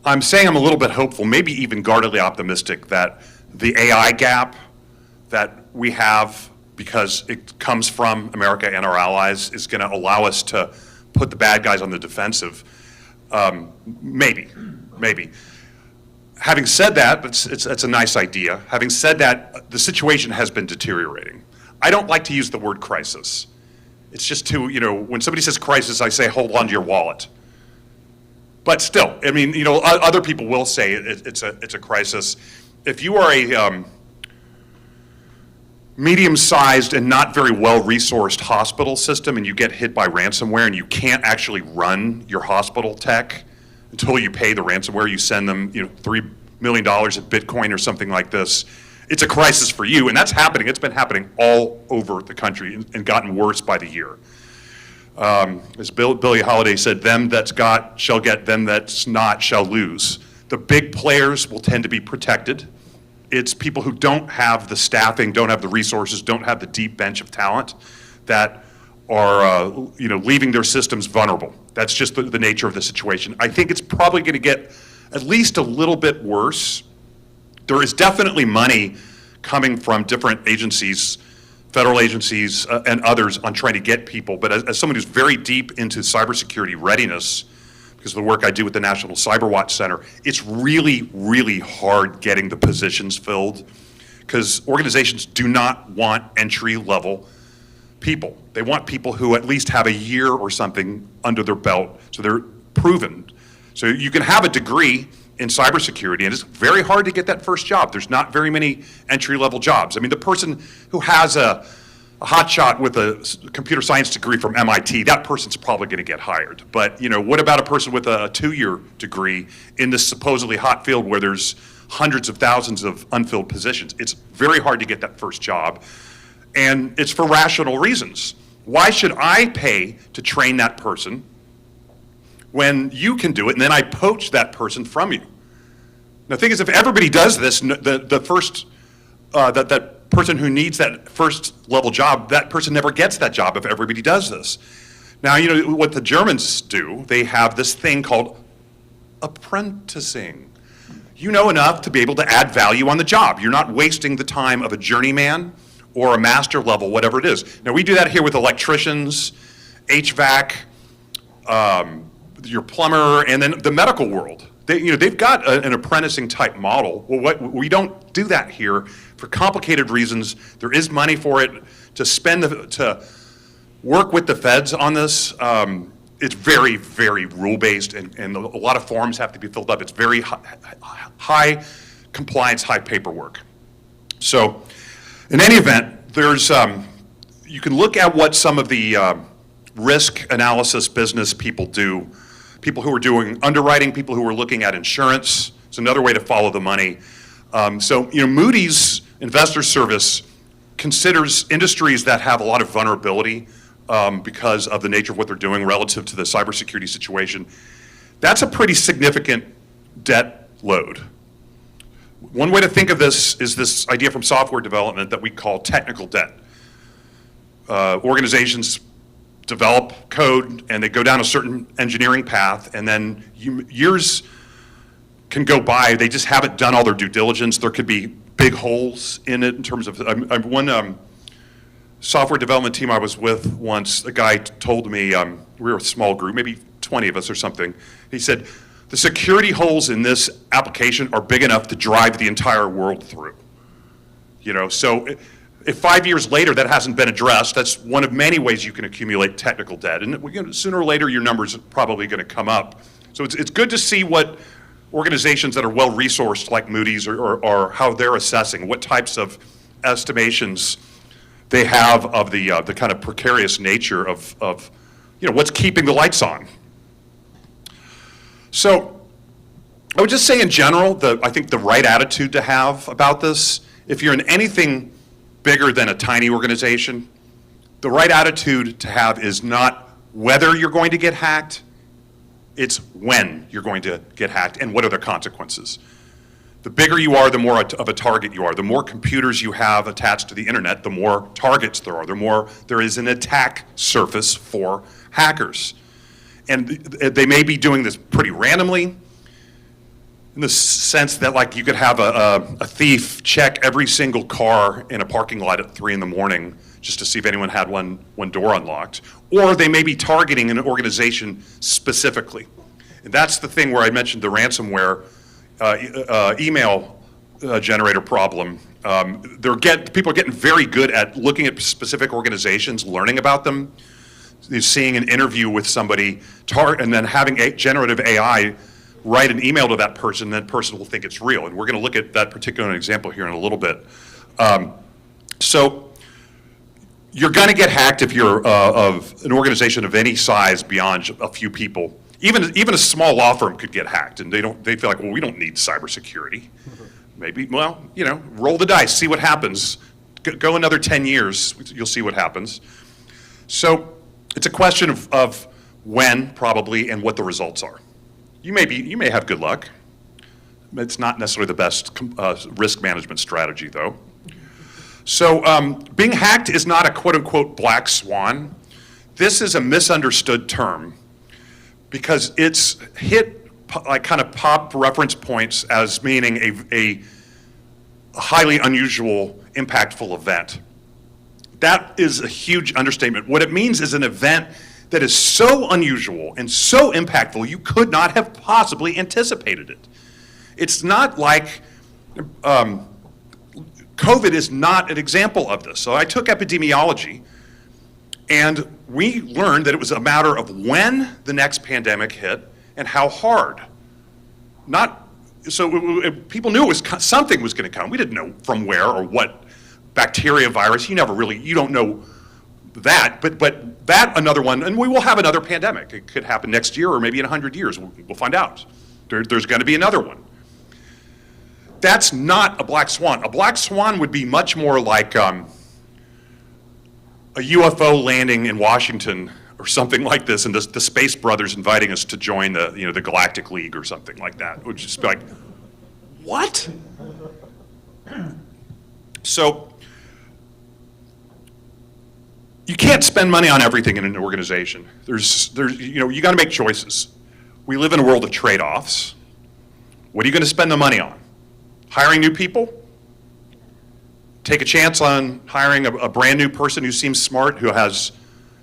I'm saying I'm a little bit hopeful, maybe even guardedly optimistic that the AI gap that we have, because it comes from America and our allies, is going to allow us to put the bad guys on the defensive. Maybe. Having said that, it's a nice idea. Having said that, the situation has been deteriorating. I don't like to use the word crisis. It's just too, when somebody says crisis, I say hold on to your wallet. But still, I mean, other people will say it's a crisis. If you are a medium-sized and not very well-resourced hospital system and you get hit by ransomware and you can't actually run your hospital tech until you pay the ransomware, you send them $3 million of Bitcoin or something like this, it's a crisis for you, and that's happening. It's been happening all over the country and gotten worse by the year. As Billie Holiday said, them that's got shall get, them that's not shall lose. The big players will tend to be protected. It's people who don't have the staffing, don't have the resources, don't have the deep bench of talent that are leaving their systems vulnerable. That's just the nature of the situation. I think it's probably going to get at least a little bit worse. There is definitely money coming from different agencies, federal agencies and others on trying to get people, but as someone who's very deep into cybersecurity readiness, because of the work I do with the National CyberWatch Center, it's really, really hard getting the positions filled because organizations do not want entry-level people. They want people who at least have a year or something under their belt, so they're proven. So you can have a degree in cybersecurity, and it's very hard to get that first job. There's not very many entry-level jobs. I mean, the person who has a hotshot with a computer science degree from MIT, that person's probably going to get hired. But what about a person with a 2-year degree in this supposedly hot field where there's hundreds of thousands of unfilled positions? It's very hard to get that first job, and it's for rational reasons. Why should I pay to train that person when you can do it, and then I poach that person from you? Now, the thing is, if everybody does this, the first, that person who needs that first level job, that person never gets that job if everybody does this. Now, what the Germans do, they have this thing called apprenticing. You know enough to be able to add value on the job. You're not wasting the time of a journeyman or a master level, whatever it is. Now, we do that here with electricians, HVAC, your plumber, and then the medical world. They've got an apprenticing type model. Well, we don't do that here for complicated reasons. There is money for it to work with the feds on this. It's very, very rule-based, and a lot of forms have to be filled up. It's very high compliance, high paperwork. So, in any event, there's you can look at what some of the risk analysis business people do. People who are doing underwriting, people who are looking at insurance. It's another way to follow the money. Moody's Investor Service considers industries that have a lot of vulnerability because of the nature of what they're doing relative to the cybersecurity situation. That's a pretty significant debt load. One way to think of this is this idea from software development that we call technical debt. Organizations develop code and they go down a certain engineering path, and then years can go by. They just haven't done all their due diligence. There could be big holes in it in terms of one software development team I was with once, a guy told me, we were a small group, maybe 20 of us or something. He said, the security holes in this application are big enough to drive the entire world through. So if 5 years later that hasn't been addressed, that's one of many ways you can accumulate technical debt. And sooner or later, your numbers are probably going to come up. So it's good to see what organizations that are well-resourced, like Moody's, or how they're assessing, what types of estimations they have of the kind of precarious nature of what's keeping the lights on. So I would just say in general, I think the right attitude to have about this, if you're in anything bigger than a tiny organization, the right attitude to have is not whether you're going to get hacked, it's when you're going to get hacked and what are the consequences. The bigger you are, the more of a target you are. The more computers you have attached to the internet, the more targets there are, the more there is an attack surface for hackers. And they may be doing this pretty randomly, in the sense that, like, you could have a thief check every single car in a parking lot at 3 in the morning just to see if anyone had one door unlocked. Or they may be targeting an organization specifically. And that's the thing where I mentioned the ransomware email generator problem. People are getting very good at looking at specific organizations, learning about them, seeing an interview with somebody, and then having generative AI write an email to that person, and that person will think it's real. And we're going to look at that particular example here in a little bit. So you're going to get hacked if you're of an organization of any size beyond a few people. Even a small law firm could get hacked, and they feel like, well, we don't need cybersecurity. Maybe, well, roll the dice, see what happens. Go another 10 years, you'll see what happens. So It's a question of when, probably, and what the results are. You may have good luck. It's not necessarily the best risk management strategy, though. So being hacked is not a quote-unquote black swan. This is a misunderstood term because it's hit like kind of pop reference points as meaning a highly unusual, impactful event. That is a huge understatement. What it means is an event that is so unusual and so impactful you could not have possibly anticipated it. It's not like COVID is not an example of this. So I took epidemiology, and we learned that it was a matter of when the next pandemic hit and how hard. People knew something was going to come. We didn't know from where or what bacteria, virus. You don't know that. But that another one, and we will have another pandemic. It could happen next year or maybe in 100 years. We'll find out. There's going to be another one. That's not a black swan. A black swan would be much more like a UFO landing in Washington or something like this, and the Space Brothers inviting us to join the Galactic League or something like that. It would just be like, what? So you can't spend money on everything in an organization. You got to make choices. We live in a world of trade-offs. What are you going to spend the money on? Hiring new people? Take a chance on hiring a brand new person who seems smart, who has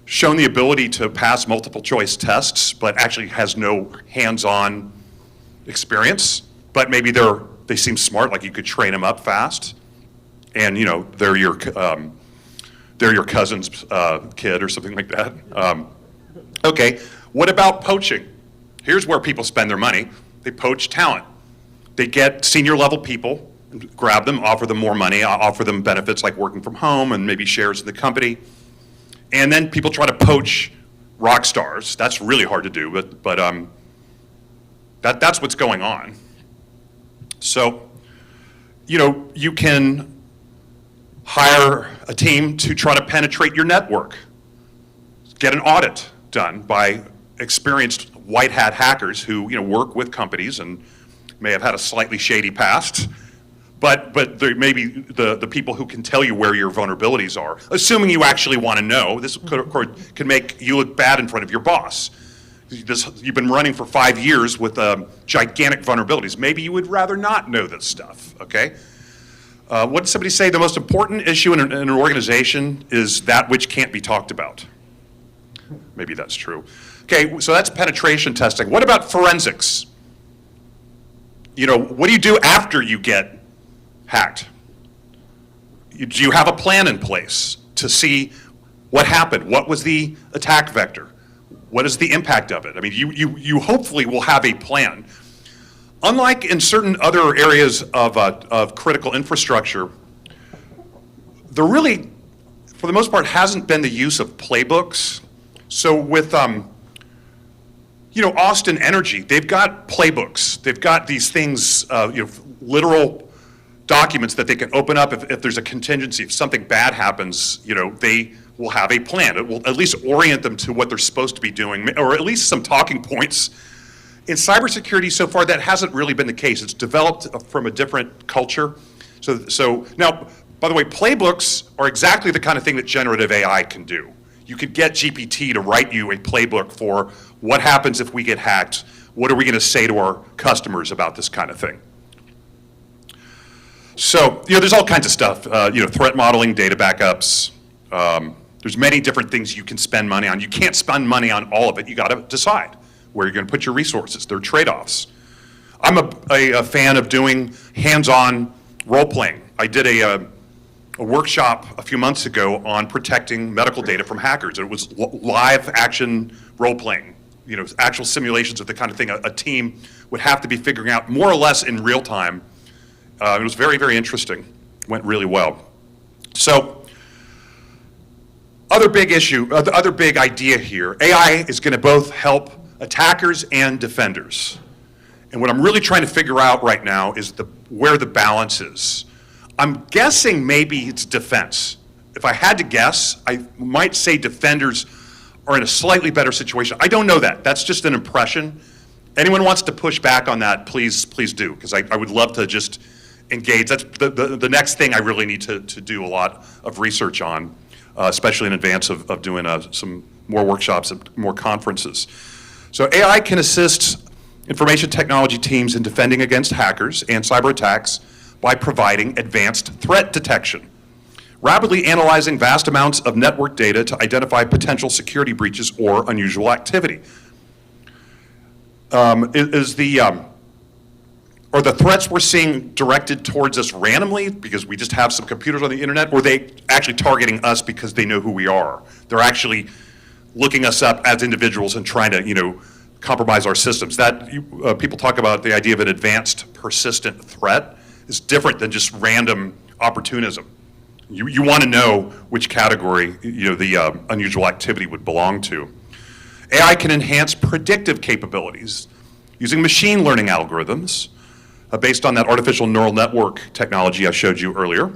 shown the ability to pass multiple choice tests, but actually has no hands-on experience. But maybe they seem smart, like you could train them up fast, and they're your cousin's kid or something like that. Okay, what about poaching? Here's where people spend their money. They poach talent. They get senior level people, grab them, offer them more money, offer them benefits like working from home and maybe shares in the company. And then people try to poach rock stars. That's really hard to do, but that's what's going on. So, you can hire a team to try to penetrate your network. Get an audit done by experienced white hat hackers who work with companies and may have had a slightly shady past. But there may be the people who can tell you where your vulnerabilities are, assuming you actually want to know. This could make you look bad in front of your boss. You've been running for 5 years with gigantic vulnerabilities. Maybe you would rather not know this stuff, okay? What did somebody say? The most important issue in an organization is that which can't be talked about. Maybe that's true. Okay, so that's penetration testing. What about forensics? What do you do after you get hacked? Do you have a plan in place to see what happened? What was the attack vector? What is the impact of it? I mean, you hopefully will have a plan. Unlike in certain other areas of critical infrastructure, there really, for the most part, hasn't been the use of playbooks. So with Austin Energy, they've got playbooks. They've got these things, literal documents that they can open up if there's a contingency. If something bad happens, they will have a plan. It will at least orient them to what they're supposed to be doing, or at least some talking points. In cybersecurity so far, that hasn't really been the case. It's developed from a different culture. So now, by the way, playbooks are exactly the kind of thing that generative AI can do. You could get GPT to write you a playbook for what happens if we get hacked. What are we going to say to our customers about this kind of thing? So, there's all kinds of stuff. Threat modeling, data backups. There's many different things you can spend money on. You can't spend money on all of it. You got to decide where you're going to put your resources. There are trade-offs. I'm a fan of doing hands-on role-playing. I did a workshop a few months ago on protecting medical data from hackers. It was live action role-playing, actual simulations of the kind of thing a team would have to be figuring out more or less in real time. It was very, very interesting. Went really well. So, other big issue, the other big idea here, AI is going to both help attackers and defenders. And what I'm really trying to figure out right now is where the balance is. I'm guessing maybe it's defense. If I had to guess, I might say defenders are in a slightly better situation. I don't know that. That's just an impression. Anyone wants to push back on that, please do, because I would love to just engage. That's the next thing I really need to do a lot of research on, especially in advance of doing some more workshops and more conferences. So AI can assist information technology teams in defending against hackers and cyber attacks by providing advanced threat detection, rapidly analyzing vast amounts of network data to identify potential security breaches or unusual activity. Are the threats we're seeing directed towards us randomly because we just have some computers on the internet, or are they actually targeting us because they know who we are? They're actually looking us up as individuals and trying to, compromise our systems. That people talk about the idea of an advanced persistent threat is different than just random opportunism. You want to know which category the unusual activity would belong to. AI can enhance predictive capabilities using machine learning algorithms based on that artificial neural network technology I showed you earlier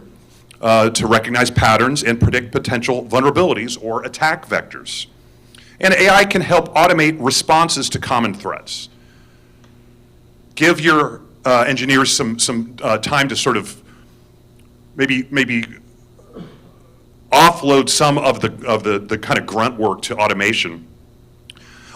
to recognize patterns and predict potential vulnerabilities or attack vectors. And AI can help automate responses to common threats. Give your engineers some time to sort of maybe offload some of the kind of grunt work to automation,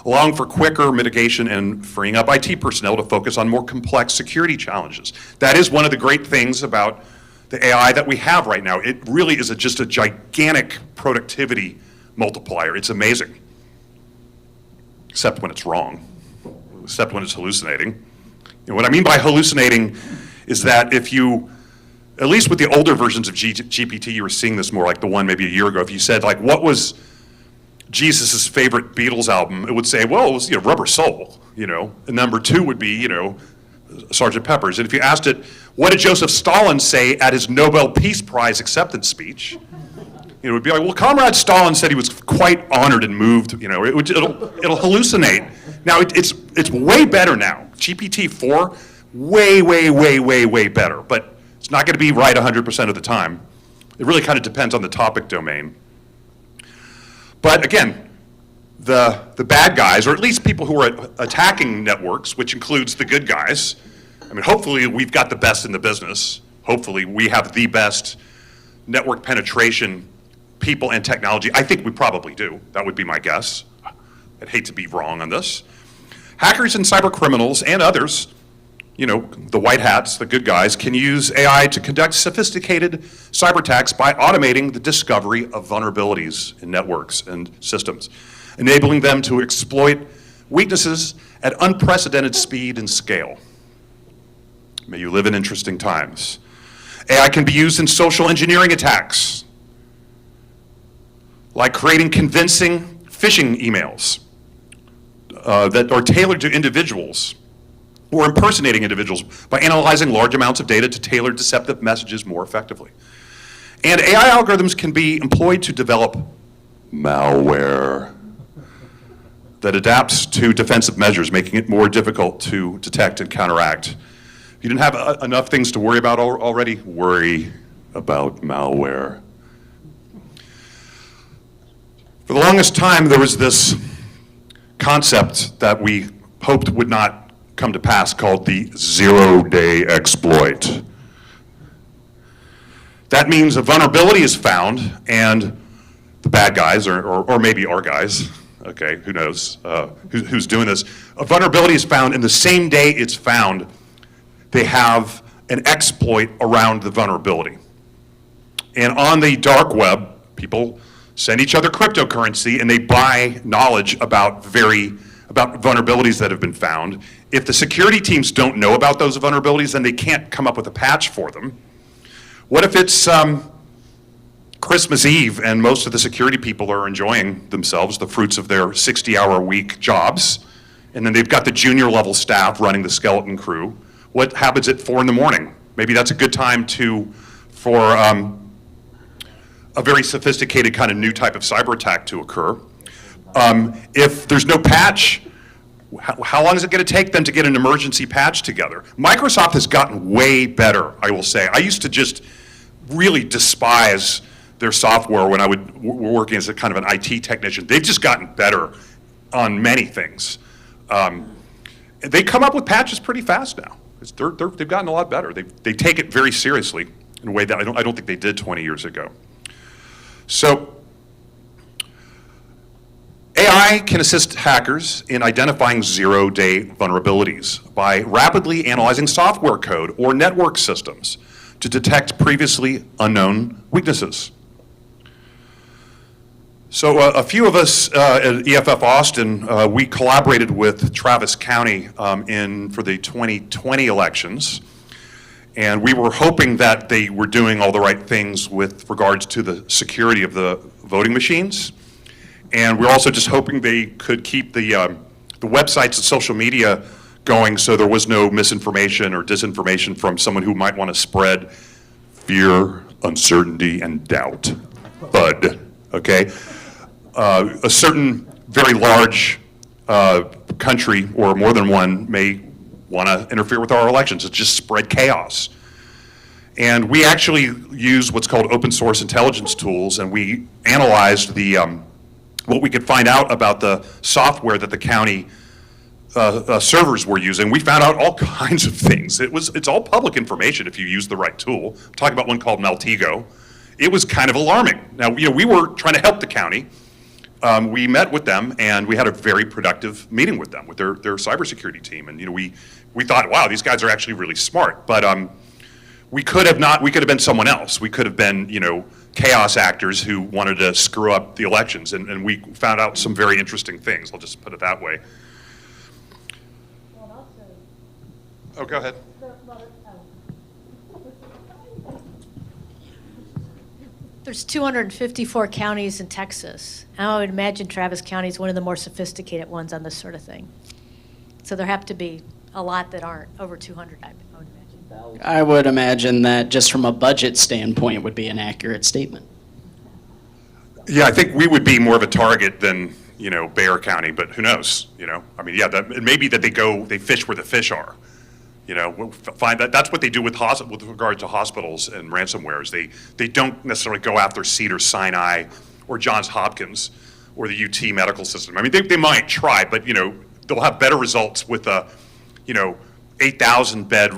allowing for quicker mitigation and freeing up IT personnel to focus on more complex security challenges. That is one of the great things about the AI that we have right now. It really is just a gigantic productivity multiplier. It's amazing. Except when it's wrong, except when it's hallucinating. What I mean by hallucinating is that if you, at least with the older versions of GPT, you were seeing this more, like the one maybe a year ago. If you said, like, what was Jesus' favorite Beatles album, it would say, well, it was Rubber Soul, and number 2 would be, Sgt. Pepper's. And if you asked it, what did Joseph Stalin say at his Nobel Peace Prize acceptance speech? It would be like, well, Comrade Stalin said he was quite honored and moved. It'll hallucinate. Now it's way better now. GPT-4, way better. But it's not going to be right 100% of the time. It really kind of depends on the topic domain. But again, the bad guys, or at least people who are attacking networks, which includes the good guys. I mean, hopefully we've got the best in the business. Hopefully we have the best network penetration people and technology. I think we probably do. That would be my guess. I'd hate to be wrong on this. Hackers and cyber criminals and others, the white hats, the good guys, can use AI to conduct sophisticated cyber attacks by automating the discovery of vulnerabilities in networks and systems, enabling them to exploit weaknesses at unprecedented speed and scale. May you live in interesting times. AI can be used in social engineering attacks, like creating convincing phishing emails that are tailored to individuals or impersonating individuals by analyzing large amounts of data to tailor deceptive messages more effectively. And AI algorithms can be employed to develop malware that adapts to defensive measures, making it more difficult to detect and counteract. If you didn't have enough things to worry about already, worry about malware. For the longest time, there was this concept that we hoped would not come to pass called the zero-day exploit. That means a vulnerability is found and the bad guys, or maybe our guys, okay, who knows who's doing this. A vulnerability is found, and the same day it's found, they have an exploit around the vulnerability. And on the dark web, people send each other cryptocurrency and they buy knowledge about vulnerabilities that have been found. If the security teams don't know about those vulnerabilities, then they can't come up with a patch for them. What if it's Christmas Eve and most of the security people are enjoying themselves, the fruits of their 60-hour-a-week jobs, and then they've got the junior level staff running the skeleton crew? What happens at 4 in the morning? Maybe that's a good time for a very sophisticated kind of new type of cyber attack to occur. If there's no patch, how long is it going to take them to get an emergency patch together? Microsoft has gotten way better, I will say. I used to just really despise their software when I were working as a kind of an IT technician. They've just gotten better on many things. They come up with patches pretty fast now. They've gotten a lot better. They take it very seriously in a way that I don't think they did 20 years ago. So AI can assist hackers in identifying zero-day vulnerabilities by rapidly analyzing software code or network systems to detect previously unknown weaknesses. So a few of us at EFF Austin, we collaborated with Travis County for the 2020 elections. And we were hoping that they were doing all the right things with regards to the security of the voting machines. And we're also just hoping they could keep the websites and social media going so there was no misinformation or disinformation from someone who might want to spread fear, uncertainty, and doubt. FUD, okay? A certain very large country, or more than one, may want to interfere with our elections. It's just spread chaos. And we actually use what's called open source intelligence tools, and we analyzed what we could find out about the software that the county servers were using. We found out all kinds of things. It's all public information if you use the right tool. I'm talking about one called Maltego. It was kind of alarming. Now, we were trying to help the county. We met with them, and we had a very productive meeting with them, with their cybersecurity team. And we thought, wow, these guys are actually really smart. But we could have been someone else. We could have been, chaos actors who wanted to screw up the elections. And we found out some very interesting things. I'll just put it that way. Well, also, Oh, go ahead. There's 254 counties in Texas. I would imagine Travis County is one of the more sophisticated ones on this sort of thing. So there have to be a lot that aren't over 200, I would imagine. I would imagine that just from a budget standpoint would be an accurate statement. Yeah, I think we would be more of a target than, Bexar County, but who knows, I mean, yeah, it may be that they fish where the fish are. We'll find that's what they do with regard to hospitals and ransomware is they don't necessarily go after Cedars-Sinai or Johns Hopkins or the UT medical system. I mean, they might try, but, they'll have better results with a, 8,000 bed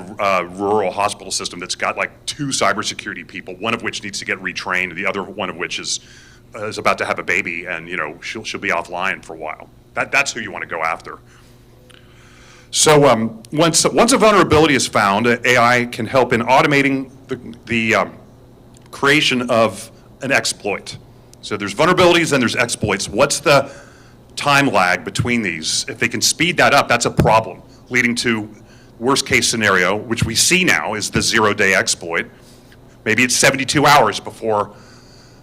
rural hospital system that's got like 2 cybersecurity people, one of which needs to get retrained, the other one of which is about to have a baby and, she'll be offline for a while. That's who you want to go after. So once a vulnerability is found, AI can help in automating the creation of an exploit. So there's vulnerabilities and there's exploits. What's the time lag between these? If they can speed that up, that's a problem, leading to worst case scenario, which we see now is the zero-day exploit. Maybe it's 72 hours before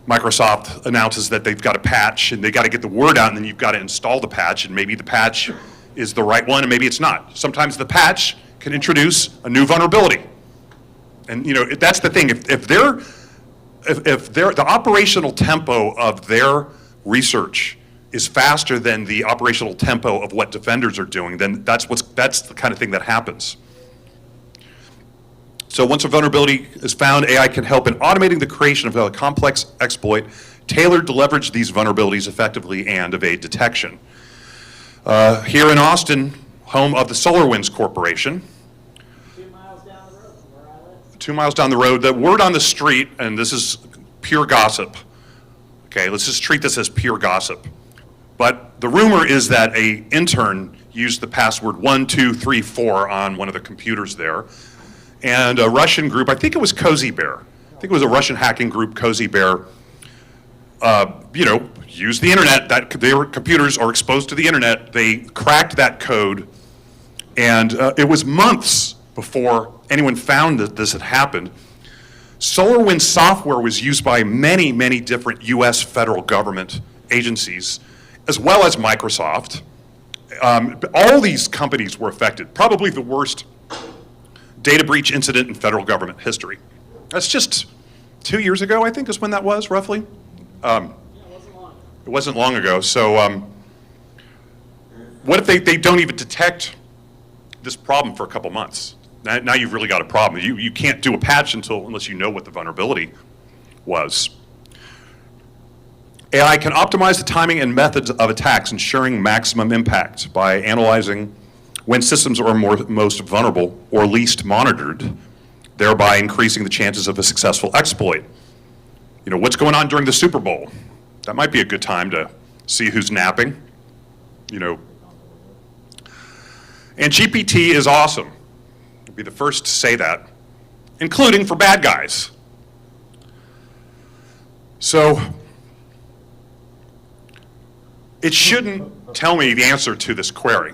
Microsoft announces that they've got a patch and they got to get the word out and then you've got to install the patch and maybe the patch is the right one and maybe it's not. Sometimes the patch can introduce a new vulnerability. And that's the thing, if the operational tempo of their research is faster than the operational tempo of what defenders are doing, then that's the kind of thing that happens. So once a vulnerability is found, AI can help in automating the creation of a complex exploit tailored to leverage these vulnerabilities effectively and evade detection. Here in Austin, home of the SolarWinds Corporation. 2 miles down the road from where I live. 2 miles down the road, the word on the street, and this is pure gossip. Okay, let's just treat this as pure gossip. But the rumor is that an intern used the password 1234 on one of the computers there. And a Russian group, I think it was Cozy Bear. I think it was a Russian hacking group, Cozy Bear, used the internet. Their computers are exposed to the internet. They cracked that code. And it was months before anyone found that this had happened. SolarWinds software was used by many, many different US federal government agencies, as well as Microsoft. All these companies were affected. Probably the worst data breach incident in federal government history. That's just 2 years ago, I think, is when that was, roughly. It wasn't long ago. So what if they don't even detect this problem for a couple months? Now you've really got a problem. You can't do a patch unless you know what the vulnerability was. AI can optimize the timing and methods of attacks, ensuring maximum impact by analyzing when systems are most vulnerable or least monitored, thereby increasing the chances of a successful exploit. You know, what's going on during the Super Bowl? That might be a good time to see who's napping, you know. And GPT is awesome. I'll be the first to say that, including for bad guys. So, it shouldn't tell me the answer to this query.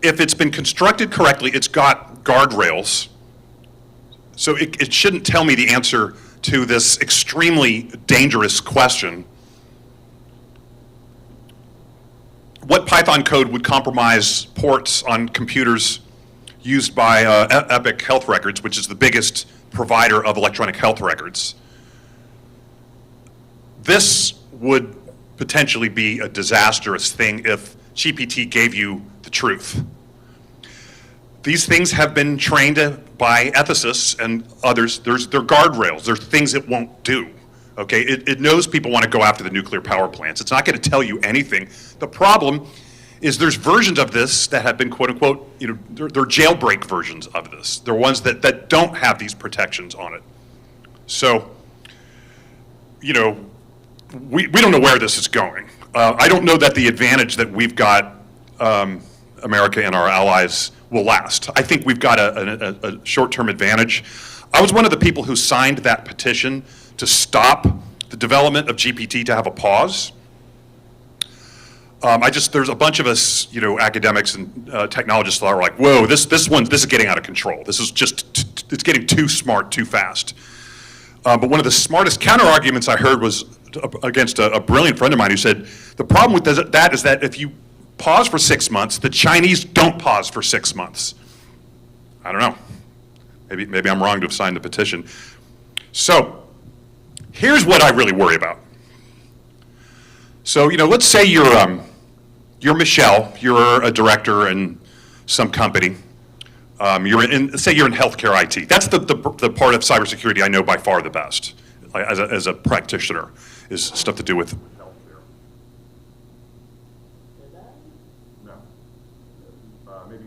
If it's been constructed correctly, it's got guardrails. So it shouldn't tell me the answer to this extremely dangerous question. What Python code would compromise ports on computers used by Epic Health Records, which is the biggest provider of electronic health records? This would potentially be a disastrous thing if GPT gave you the truth. These things have been trained by ethicists and others. They're guardrails. They're things it won't do. Okay, it knows people want to go after the nuclear power plants. It's not going to tell you anything. The problem is there's versions of this that have been quote unquote, you know, they're jailbreak versions of this. They're ones that don't have these protections on it. So, you know, we don't know where this is going. I don't know that the advantage that we've got, America and our allies, will last. I think we've got a short-term advantage. I was one of the people who signed that petition to stop the development of GPT, to have a pause. There's a bunch of us, you know, academics and technologists that are like, whoa, this is getting out of control. This is just, it's getting too smart, too fast. But one of the smartest counter-arguments I heard was against a brilliant friend of mine who said, the problem with that is that if you pause for 6 months, the Chinese don't pause for 6 months. I don't know. Maybe I'm wrong to have signed the petition. So, here's what I really worry about. So, you know, let's say you're Michelle, you're a director in some company. Say you're in healthcare IT. That's the part of cybersecurity I know by far the best, as a practitioner, is stuff to do with healthcare. No. Maybe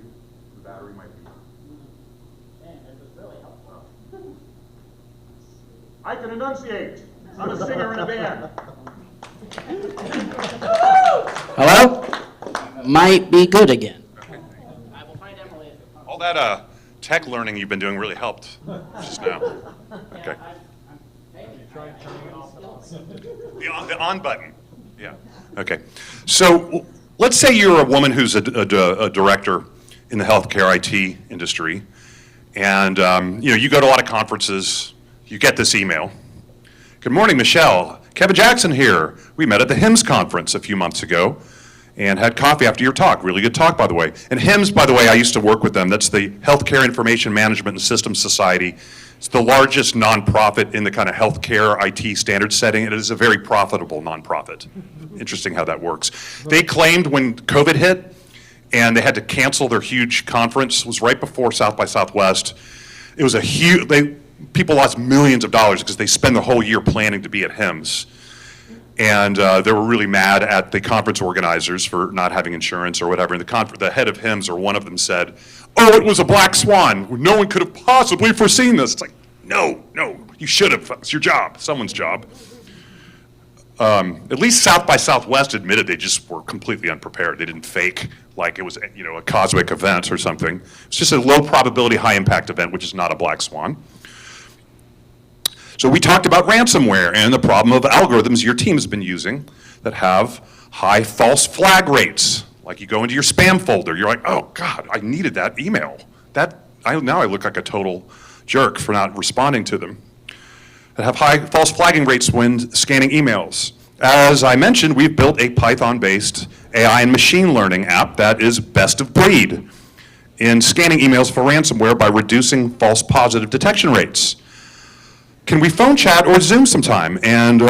the battery might be. Man, it was really helpful. I can enunciate. I'm a singer in a band. Hello? Might be good again. I will find Emily. All that tech learning you've been doing really helped just now. Okay. The on button. Yeah. Okay. So let's say you're a woman who's a director in the healthcare IT industry, and you know, you go to a lot of conferences. You get this email. Good morning, Michelle. Kevin Jackson here. We met at the HIMSS conference a few months ago and had coffee after your talk. Really good talk, by the way. And HIMSS, by the way, I used to work with them. That's the Healthcare Information Management and Systems Society. It's the largest nonprofit in the kind of healthcare IT standard setting. It is a very profitable nonprofit. Interesting how that works. They claimed when COVID hit and they had to cancel their huge conference, it was right before South by Southwest. It was a huge, people lost millions of dollars because they spend the whole year planning to be at HIMSS. And they were really mad at the conference organizers for not having insurance or whatever. And the head of HIMSS, or one of them, said, oh, it was a black swan. No one could have possibly foreseen this. It's like, no, you should have. It's your job, someone's job. At least South by Southwest admitted they just were completely unprepared. They didn't fake like it was, you know, a cosmic event or something. It's just a low probability, high impact event, which is not a black swan. So we talked about ransomware and the problem of algorithms your team has been using that have high false flag rates. Like you go into your spam folder, you're like, oh God, I needed that email. Now I look like a total jerk for not responding to them. That have high false flagging rates when scanning emails. As I mentioned, we've built a Python-based AI and machine learning app that is best of breed in scanning emails for ransomware by reducing false positive detection rates. Can we phone chat or Zoom sometime and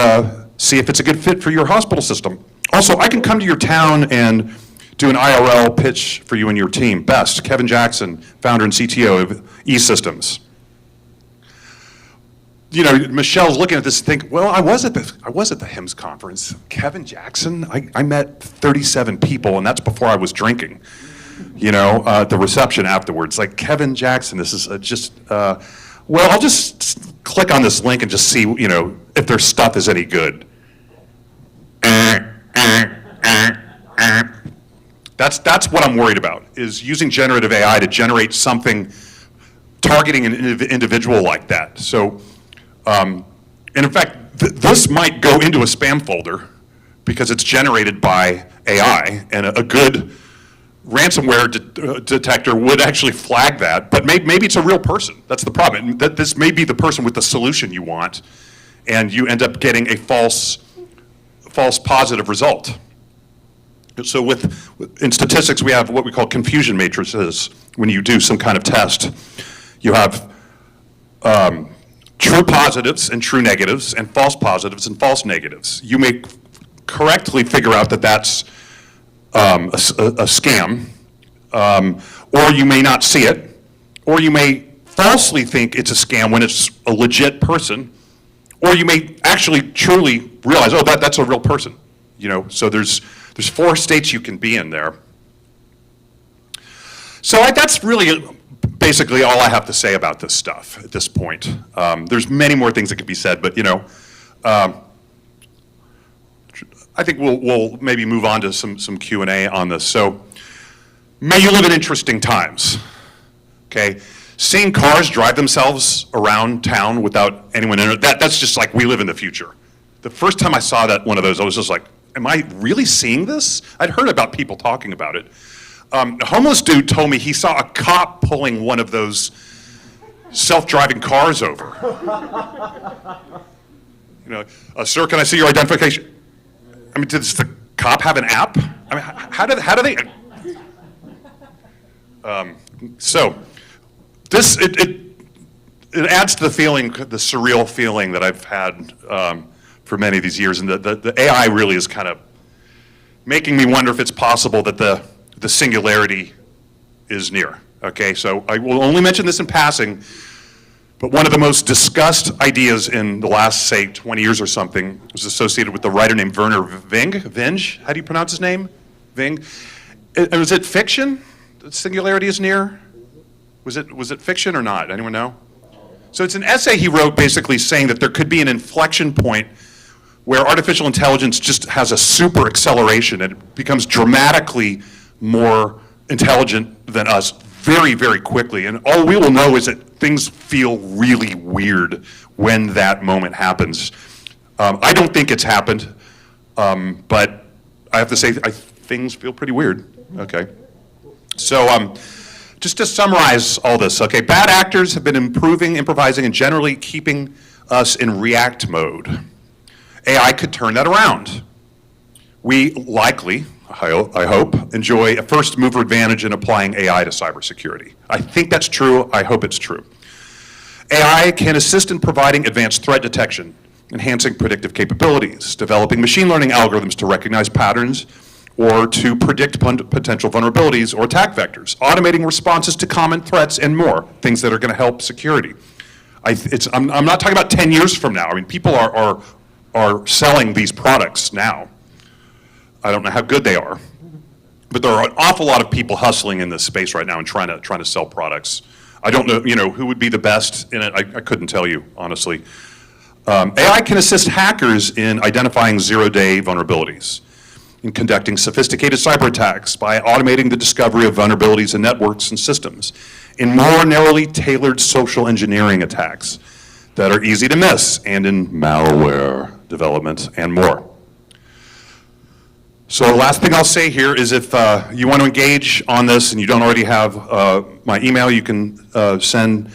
see if it's a good fit for your hospital system? Also, I can come to your town and do an IRL pitch for you and your team. Best, Kevin Jackson, founder and CTO of eSystems. you know, Michelle's looking at this and think, well, I was at the HIMSS conference. Kevin Jackson, I met 37 people, and that's before I was drinking. You know, the reception afterwards, like Kevin Jackson, this is well, I'll just click on this link and just see, you know, if their stuff is any good. That's what I'm worried about, is using generative AI to generate something targeting an individual like that. So, and in fact, this might go into a spam folder because it's generated by AI, and a good ransomware detector would actually flag that, but maybe it's a real person. That's the problem. That this may be the person with the solution you want, and you end up getting a false positive result. So in statistics, we have what we call confusion matrices. When you do some kind of test, you have true positives and true negatives, and false positives and false negatives. You may correctly figure out that that's a scam, or you may not see it, or you may falsely think it's a scam when it's a legit person, or you may actually truly realize, oh, that's a real person. You know, so there's 4 states you can be in there. So that's really basically all I have to say about this stuff at this point. There's many more things that could be said, but you know, I think we'll maybe move on to some Q&A on this. So, may you live in interesting times, okay? Seeing cars drive themselves around town without anyone in it, that's just like we live in the future. The first time I saw one of those, I was just like, am I really seeing this? I'd heard about people talking about it. A homeless dude told me he saw a cop pulling one of those self-driving cars over. You know, sir, can I see your identification? I mean, does the cop have an app? I mean, how do they? So, this it adds to the feeling, the surreal feeling that I've had for many of these years, and the AI really is kind of making me wonder if it's possible that the singularity is near. Okay, so I will only mention this in passing. But one of the most discussed ideas in the last, say, 20 years or something was associated with the writer named Werner Vinge. How do you pronounce his name? Vinge. Was it fiction? The singularity is near? Was it fiction or not? Anyone know? So it's an essay he wrote basically saying that there could be an inflection point where artificial intelligence just has a super acceleration and it becomes dramatically more intelligent than us very, very quickly. And all we will know is that things feel really weird when that moment happens. I don't think it's happened, but I have to say things feel pretty weird. Okay. So just to summarize all this, okay, bad actors have been improving, improvising, and generally keeping us in react mode. AI could turn that around. We likely, I hope, enjoy a first mover advantage in applying AI to cybersecurity. I think that's true. I hope it's true. AI can assist in providing advanced threat detection, enhancing predictive capabilities, developing machine learning algorithms to recognize patterns or to predict potential vulnerabilities or attack vectors, automating responses to common threats, and more, things that are going to help security. I'm not talking about 10 years from now. I mean, people are selling these products now. I don't know how good they are, but there are an awful lot of people hustling in this space right now and trying to sell products. I don't know, who would be the best in it. I couldn't tell you, honestly. AI can assist hackers in identifying zero-day vulnerabilities, in conducting sophisticated cyber attacks by automating the discovery of vulnerabilities in networks and systems, in more narrowly tailored social engineering attacks that are easy to miss, and in malware development and more. So the last thing I'll say here is if you want to engage on this and you don't already have my email, you can send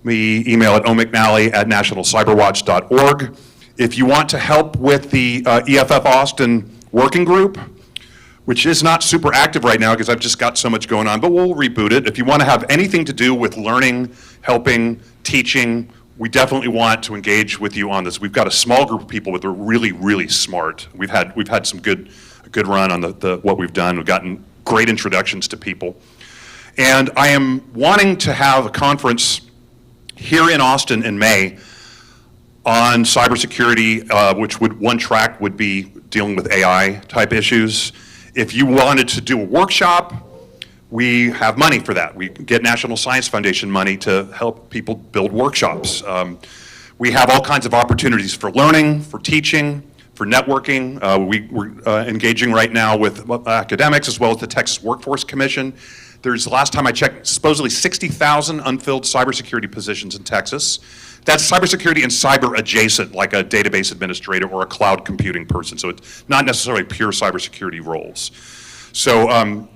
me email at omcnally@nationalcyberwatch.org. If you want to help with the EFF Austin working group, which is not super active right now because I've just got so much going on, but we'll reboot it. If you want to have anything to do with learning, helping, teaching, we definitely want to engage with you on this. We've got a small group of people that are really, really smart. We've had some good run on what we've done. We've gotten great introductions to people. And I am wanting to have a conference here in Austin in May on cybersecurity, one track would be dealing with AI type issues. If you wanted to do a workshop, we have money for that. We get National Science Foundation money to help people build workshops. We have all kinds of opportunities for learning, for teaching, for networking. We're engaging right now with academics as well as the Texas Workforce Commission. There's, last time I checked, supposedly 60,000 unfilled cybersecurity positions in Texas. That's cybersecurity and cyber adjacent, like a database administrator or a cloud computing person. So it's not necessarily pure cybersecurity roles. So,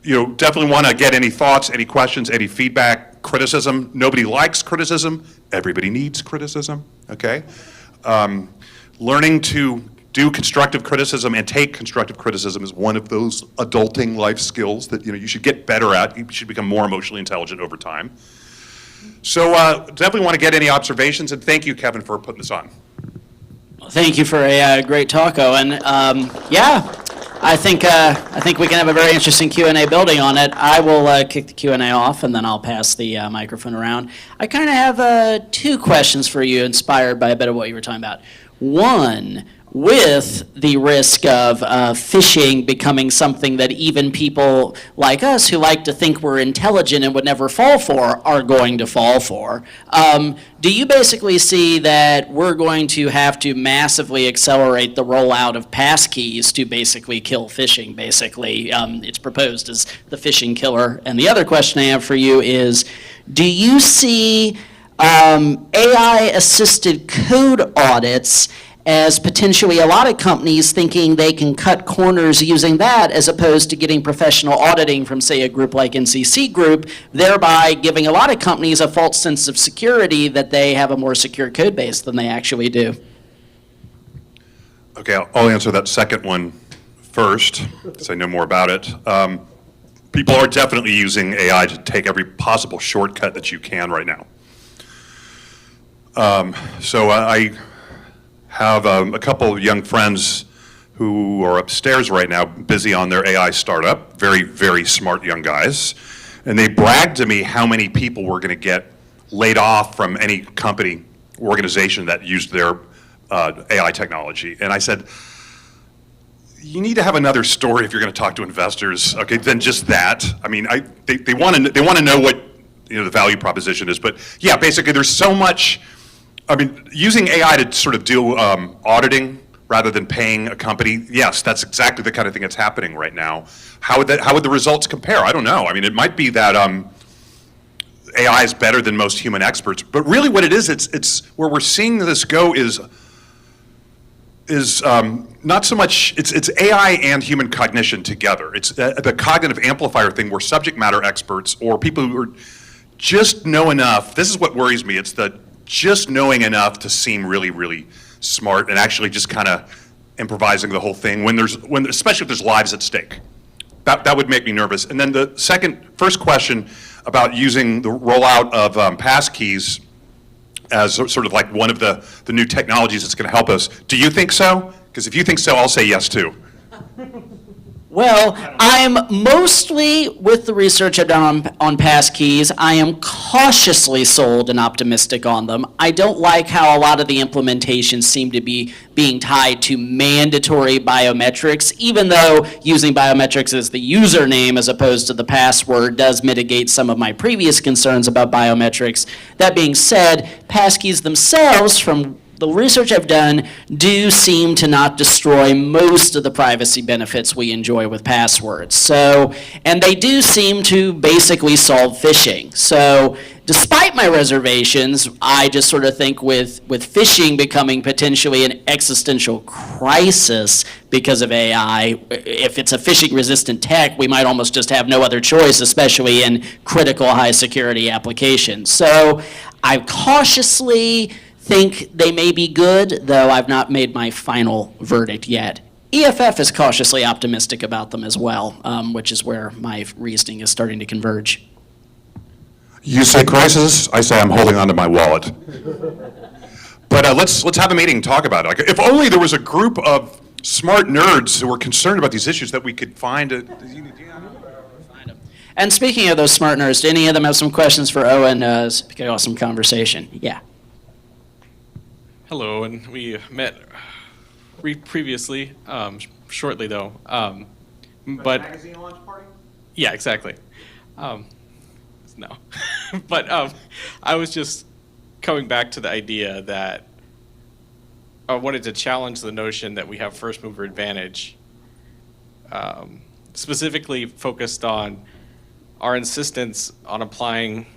definitely want to get any thoughts, any questions, any feedback, criticism. Nobody likes criticism. Everybody needs criticism, okay? Learning to do constructive criticism and take constructive criticism is one of those adulting life skills that you should get better at. You should become more emotionally intelligent over time. So definitely want to get any observations, and thank you, Kevin, for putting this on. Thank you for a great talk, Owen. Yeah, I think we can have a very interesting Q&A building on it. I will kick the Q&A off, and then I'll pass the microphone around. I kind of have 2 questions for you, inspired by a bit of what you were talking about. One, with the risk of phishing becoming something that even people like us who like to think we're intelligent and would never fall for are going to fall for. Do you basically see that we're going to have to massively accelerate the rollout of passkeys to basically kill phishing, basically? It's proposed as the phishing killer. And the other question I have for you is, do you see AI-assisted code audits as potentially a lot of companies thinking they can cut corners using that as opposed to getting professional auditing from, say, a group like NCC Group, thereby giving a lot of companies a false sense of security that they have a more secure code base than they actually do? Okay, I'll answer that second one first, because I know more about it. People are definitely using AI to take every possible shortcut that you can right now. So I have a couple of young friends who are upstairs right now busy on their AI startup, very, very smart young guys. And they bragged to me how many people were going to get laid off from any company, organization that used their AI technology. And I said, you need to have another story if you're going to talk to investors, okay, than just that. I mean, they want to know what the value proposition is. But yeah, basically there's so much. I mean, using AI to sort of do auditing rather than paying a company, yes, that's exactly the kind of thing that's happening right now. How would the results compare? I don't know. I mean, it might be that AI is better than most human experts, but really what it is, it's where we're seeing this go is not so much, it's AI and human cognition together. It's the cognitive amplifier thing where subject matter experts or people who are just know enough. This is what worries me. It's the just knowing enough to seem really, really smart and actually just kind of improvising the whole thing when especially if there's lives at stake. That would make me nervous. And then the first question about using the rollout of passkeys as sort of like one of the new technologies that's going to help us. Do you think so? Because if you think so, I'll say yes too. Well, I'm mostly, with the research I've done on passkeys, I am cautiously sold and optimistic on them. I don't like how a lot of the implementations seem to be being tied to mandatory biometrics, even though using biometrics as the username as opposed to the password does mitigate some of my previous concerns about biometrics. That being said, passkeys themselves, from the research I've done, do seem to not destroy most of the privacy benefits we enjoy with passwords. So, and they do seem to basically solve phishing. So, despite my reservations, I just sort of think with phishing becoming potentially an existential crisis because of AI, if it's a phishing-resistant tech, we might almost just have no other choice, especially in critical high-security applications. So, I cautiously think they may be good, though I've not made my final verdict yet. EFF is cautiously optimistic about them as well, which is where my reasoning is starting to converge. You say crisis, I say I'm holding on to my wallet. But let's have a meeting and talk about it. Like, if only there was a group of smart nerds who were concerned about these issues that we could find it. And speaking of those smart nerds, do any of them have some questions for Owen? Because awesome conversation. Yeah. Hello, and we met previously, shortly though. But magazine launch party? yeah, exactly. No, but I was just coming back to the idea that I wanted to challenge the notion that we have first mover advantage, specifically focused on our insistence on applying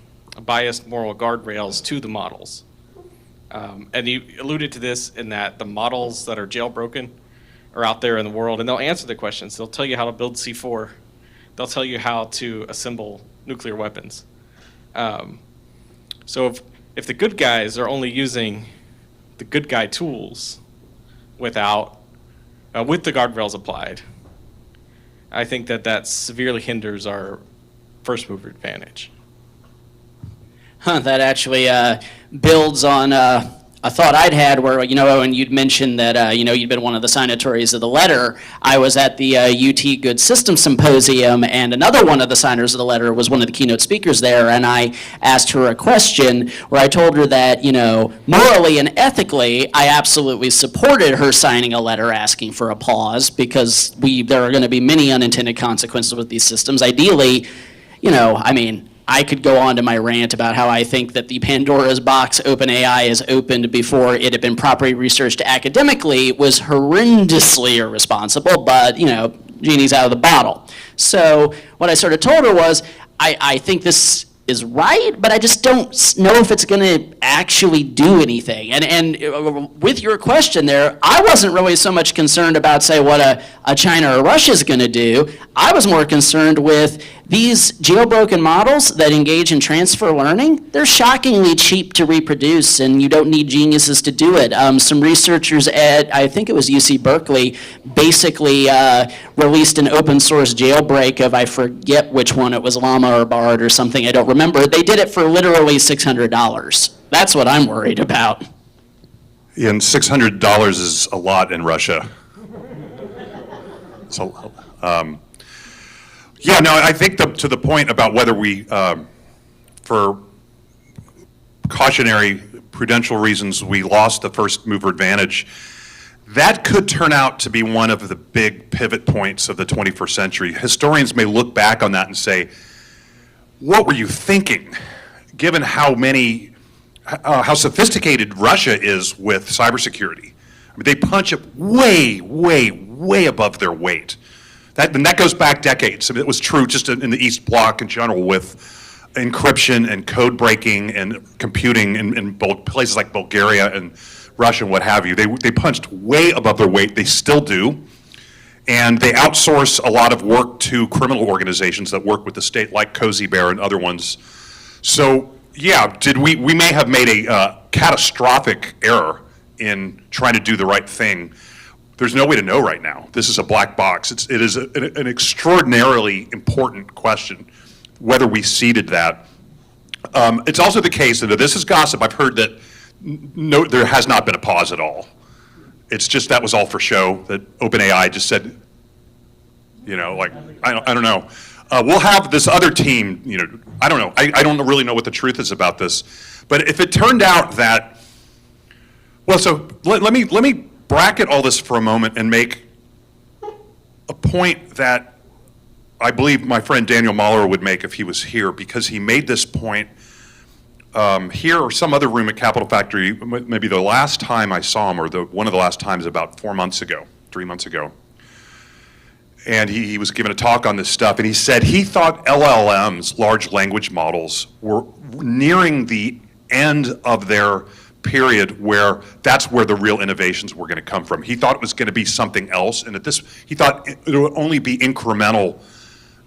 biased moral guardrails to the models. And you alluded to this in that the models that are jailbroken are out there in the world, and they'll answer the questions. They'll tell you how to build C4. They'll tell you how to assemble nuclear weapons. So if the good guys are only using the good guy tools without, with the guardrails applied, I think that severely hinders our first mover advantage. That actually builds on a thought I'd had where, Owen, you'd mentioned that, you'd been one of the signatories of the letter. I was at the UT Good Systems Symposium, and another one of the signers of the letter was one of the keynote speakers there, and I asked her a question where I told her that, morally and ethically, I absolutely supported her signing a letter asking for a pause because there are going to be many unintended consequences with these systems. Ideally, I could go on to my rant about how I think that the Pandora's box OpenAI has opened before it had been properly researched academically was horrendously irresponsible, but, genie's out of the bottle. So what I sort of told her was, I think this is right, but I just don't know if it's going to actually do anything. And with your question there, I wasn't really so much concerned about, say, what a China or Russia is going to do. I was more concerned with these jailbroken models that engage in transfer learning. They're shockingly cheap to reproduce, and you don't need geniuses to do it. Some researchers at, I think it was UC Berkeley, basically released an open source jailbreak of, I forget which one, it was Llama or Bard or something, I don't remember. They did it for literally $600. That's what I'm worried about. And $600 is a lot in Russia. So, yeah, no, I think to the point about whether we, for cautionary prudential reasons, we lost the first mover advantage, that could turn out to be one of the big pivot points of the 21st century. Historians may look back on that and say, what were you thinking, given how sophisticated Russia is with cybersecurity? I mean, they punch it way, way, way above their weight. And that goes back decades. I mean, it was true just in the East Bloc in general with encryption and code breaking and computing in places like Bulgaria and Russia and what have you. They punched way above their weight. They still do. And they outsource a lot of work to criminal organizations that work with the state, like Cozy Bear and other ones. So, yeah, we may have made a catastrophic error in trying to do the right thing. There's no way to know right now. This is a black box. It is an extraordinarily important question, whether we seeded that. It's also the case that this is gossip. I've heard that there has not been a pause at all. It's just that was all for show, that OpenAI just said, I don't know. We'll have this other team, I don't know. I don't really know what the truth is about this. But if it turned out that, well, so let me bracket all this for a moment and make a point that I believe my friend Daniel Mahler would make if he was here, because he made this point here or some other room at Capital Factory, maybe the last time I saw him, or one of the last times about 3 months ago. And he was giving a talk on this stuff, and he said he thought LLMs, large language models, were nearing the end of their period where that's where the real innovations were going to come from. He thought it was going to be something else, and he thought it would only be incremental.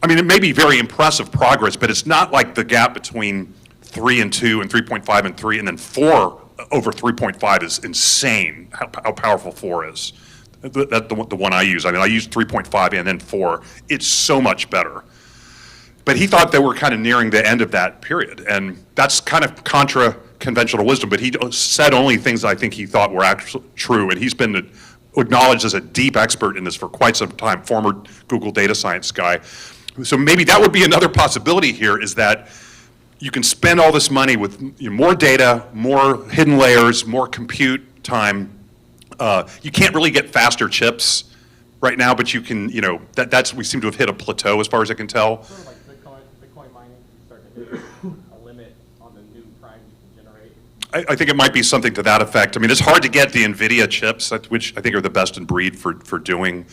I mean, it may be very impressive progress, but it's not like the gap between 3 and 2 and 3.5 and 3 and then 4 over 3.5 is insane, how powerful 4 is. That's the one I use. I mean, I use 3.5 and then 4. It's so much better. But he thought they were kind of nearing the end of that period, and that's kind of contra conventional wisdom, but he said only things I think he thought were actually true, and he's been acknowledged as a deep expert in this for quite some time, former Google data science guy. So maybe that would be another possibility here, is that you can spend all this money with more data, more hidden layers, more compute, time. You can't really get faster chips right now, but you can, we seem to have hit a plateau as far as I can tell. Sort of like Bitcoin mining, you start to hit a limit on the new primes you can generate. I think it might be something to that effect. I mean, it's hard to get the NVIDIA chips, which I think are the best in breed for doing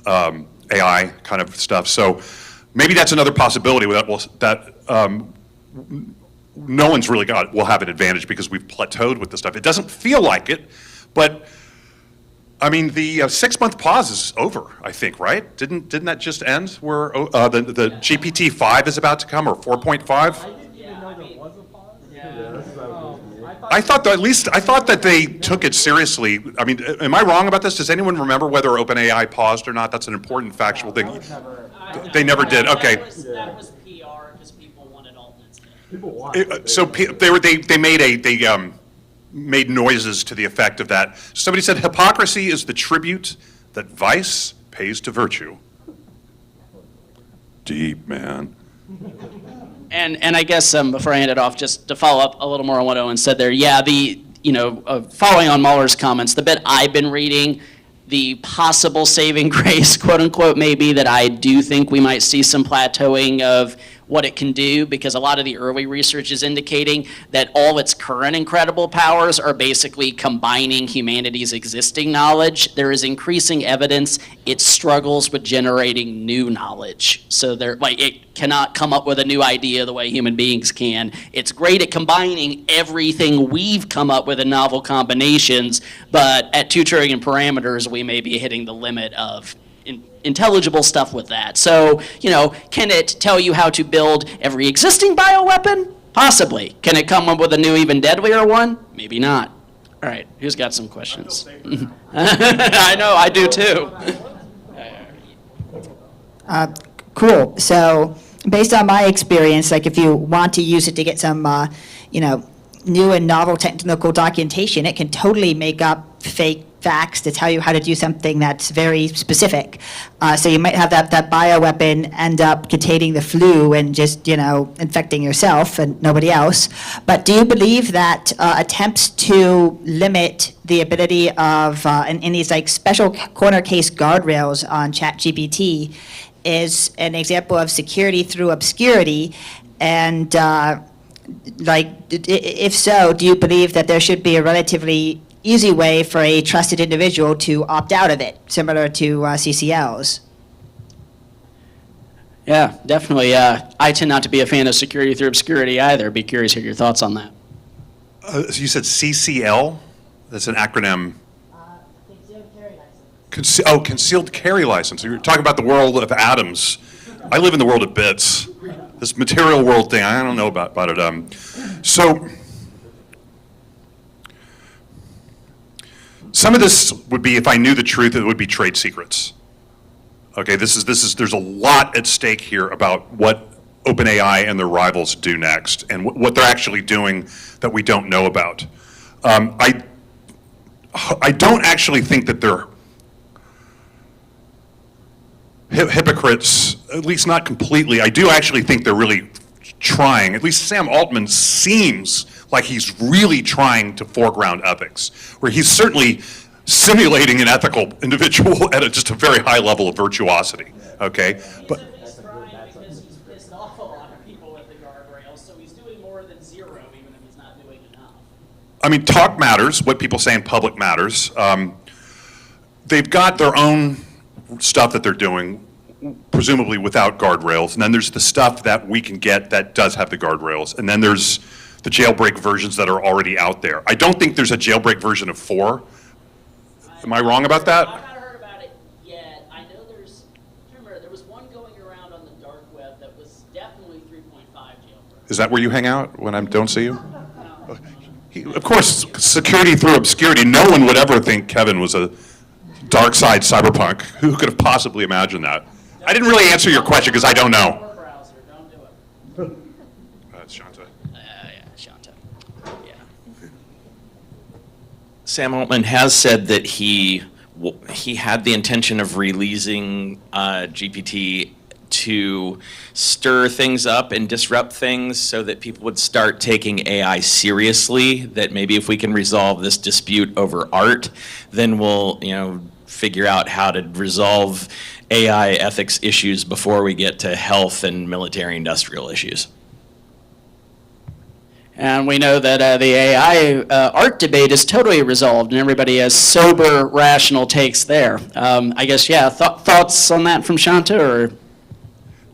AI kind of stuff. So maybe that's another possibility that no one's really will have an advantage because we've plateaued with the stuff. It doesn't feel like it, but I mean, the 6-month pause is over, I think, right? Didn't that just end where the GPT-5 is about to come, or 4.5? I didn't even know there was a pause. I thought that they took it seriously. I mean, am I wrong about this? Does anyone remember whether OpenAI paused or not? That's an important factual thing. They never did. Okay. That was PR because people wanted alternates. People want. So they made noises to the effect of that. Somebody said hypocrisy is the tribute that vice pays to virtue. Deep, man. And I guess before I hand it off, just to follow up a little more on what Owen said there, yeah, following on Mueller's comments, the bit I've been reading, the possible saving grace, quote unquote, may be that I do think we might see some plateauing of what it can do, because a lot of the early research is indicating that all its current incredible powers are basically combining humanity's existing knowledge. There is increasing evidence it struggles with generating new knowledge. So it cannot come up with a new idea the way human beings can. It's great at combining everything we've come up with in novel combinations, but at 2 trillion parameters, we may be hitting the limit of intelligible stuff with that. So, can it tell you how to build every existing bioweapon? Possibly. Can it come up with a new, even deadlier one? Maybe not. All right, who's got some questions? I know, I do too. Cool. So, based on my experience, like if you want to use it to get some, new and novel technical documentation, it can totally make up fake facts to tell you how to do something that's very specific. So you might have that bioweapon end up containing the flu and just, infecting yourself and nobody else. But do you believe that attempts to limit the ability of, in these like special corner case guardrails on ChatGPT is an example of security through obscurity? And if so, do you believe that there should be a relatively easy way for a trusted individual to opt out of it, similar to CCLs? Yeah, definitely. I tend not to be a fan of security through obscurity either. Be curious to hear your thoughts on that. So you said CCL? That's an acronym. Concealed carry license. Concealed carry license. You're talking about the world of atoms. I live in the world of bits. This material world thing, I don't know about it. So some of this would be, if I knew the truth, it would be trade secrets. Okay, there's a lot at stake here about what OpenAI and their rivals do next, and what they're actually doing that we don't know about. I don't actually think that they're hypocrites, at least not completely. I do actually think they're really trying. At least Sam Altman seems like he's really trying to foreground ethics, where he's certainly simulating an ethical individual at just a very high level of virtuosity. Okay, but He's trying because he's pissed off a lot of people with the guardrails, so he's doing more than zero, even if he's not doing enough. I mean, talk matters. What people say in public matters. They've got their own stuff that they're doing, presumably without guardrails, and then there's the stuff that we can get that does have the guardrails, and then there's the jailbreak versions that are already out there. I don't think there's a jailbreak version of 4. Am I wrong about that? I've not heard about it yet. I know there was one going around on the dark web that was definitely 3.5 jailbreak. Is that where you hang out when I don't see you? Of course, security through obscurity. No one would ever think Kevin was a dark side cyberpunk. Who could have possibly imagined that? I didn't really answer your question because I don't know. Browser, don't do it. That's Shanta. Shanta. Yeah. Sam Altman has said that he had the intention of releasing GPT to stir things up and disrupt things so that people would start taking AI seriously, that maybe if we can resolve this dispute over art, then we'll, figure out how to resolve AI ethics issues before we get to health and military industrial issues. And we know that the AI art debate is totally resolved, and everybody has sober, rational takes there. I guess, yeah, thoughts on that from Shanta, or?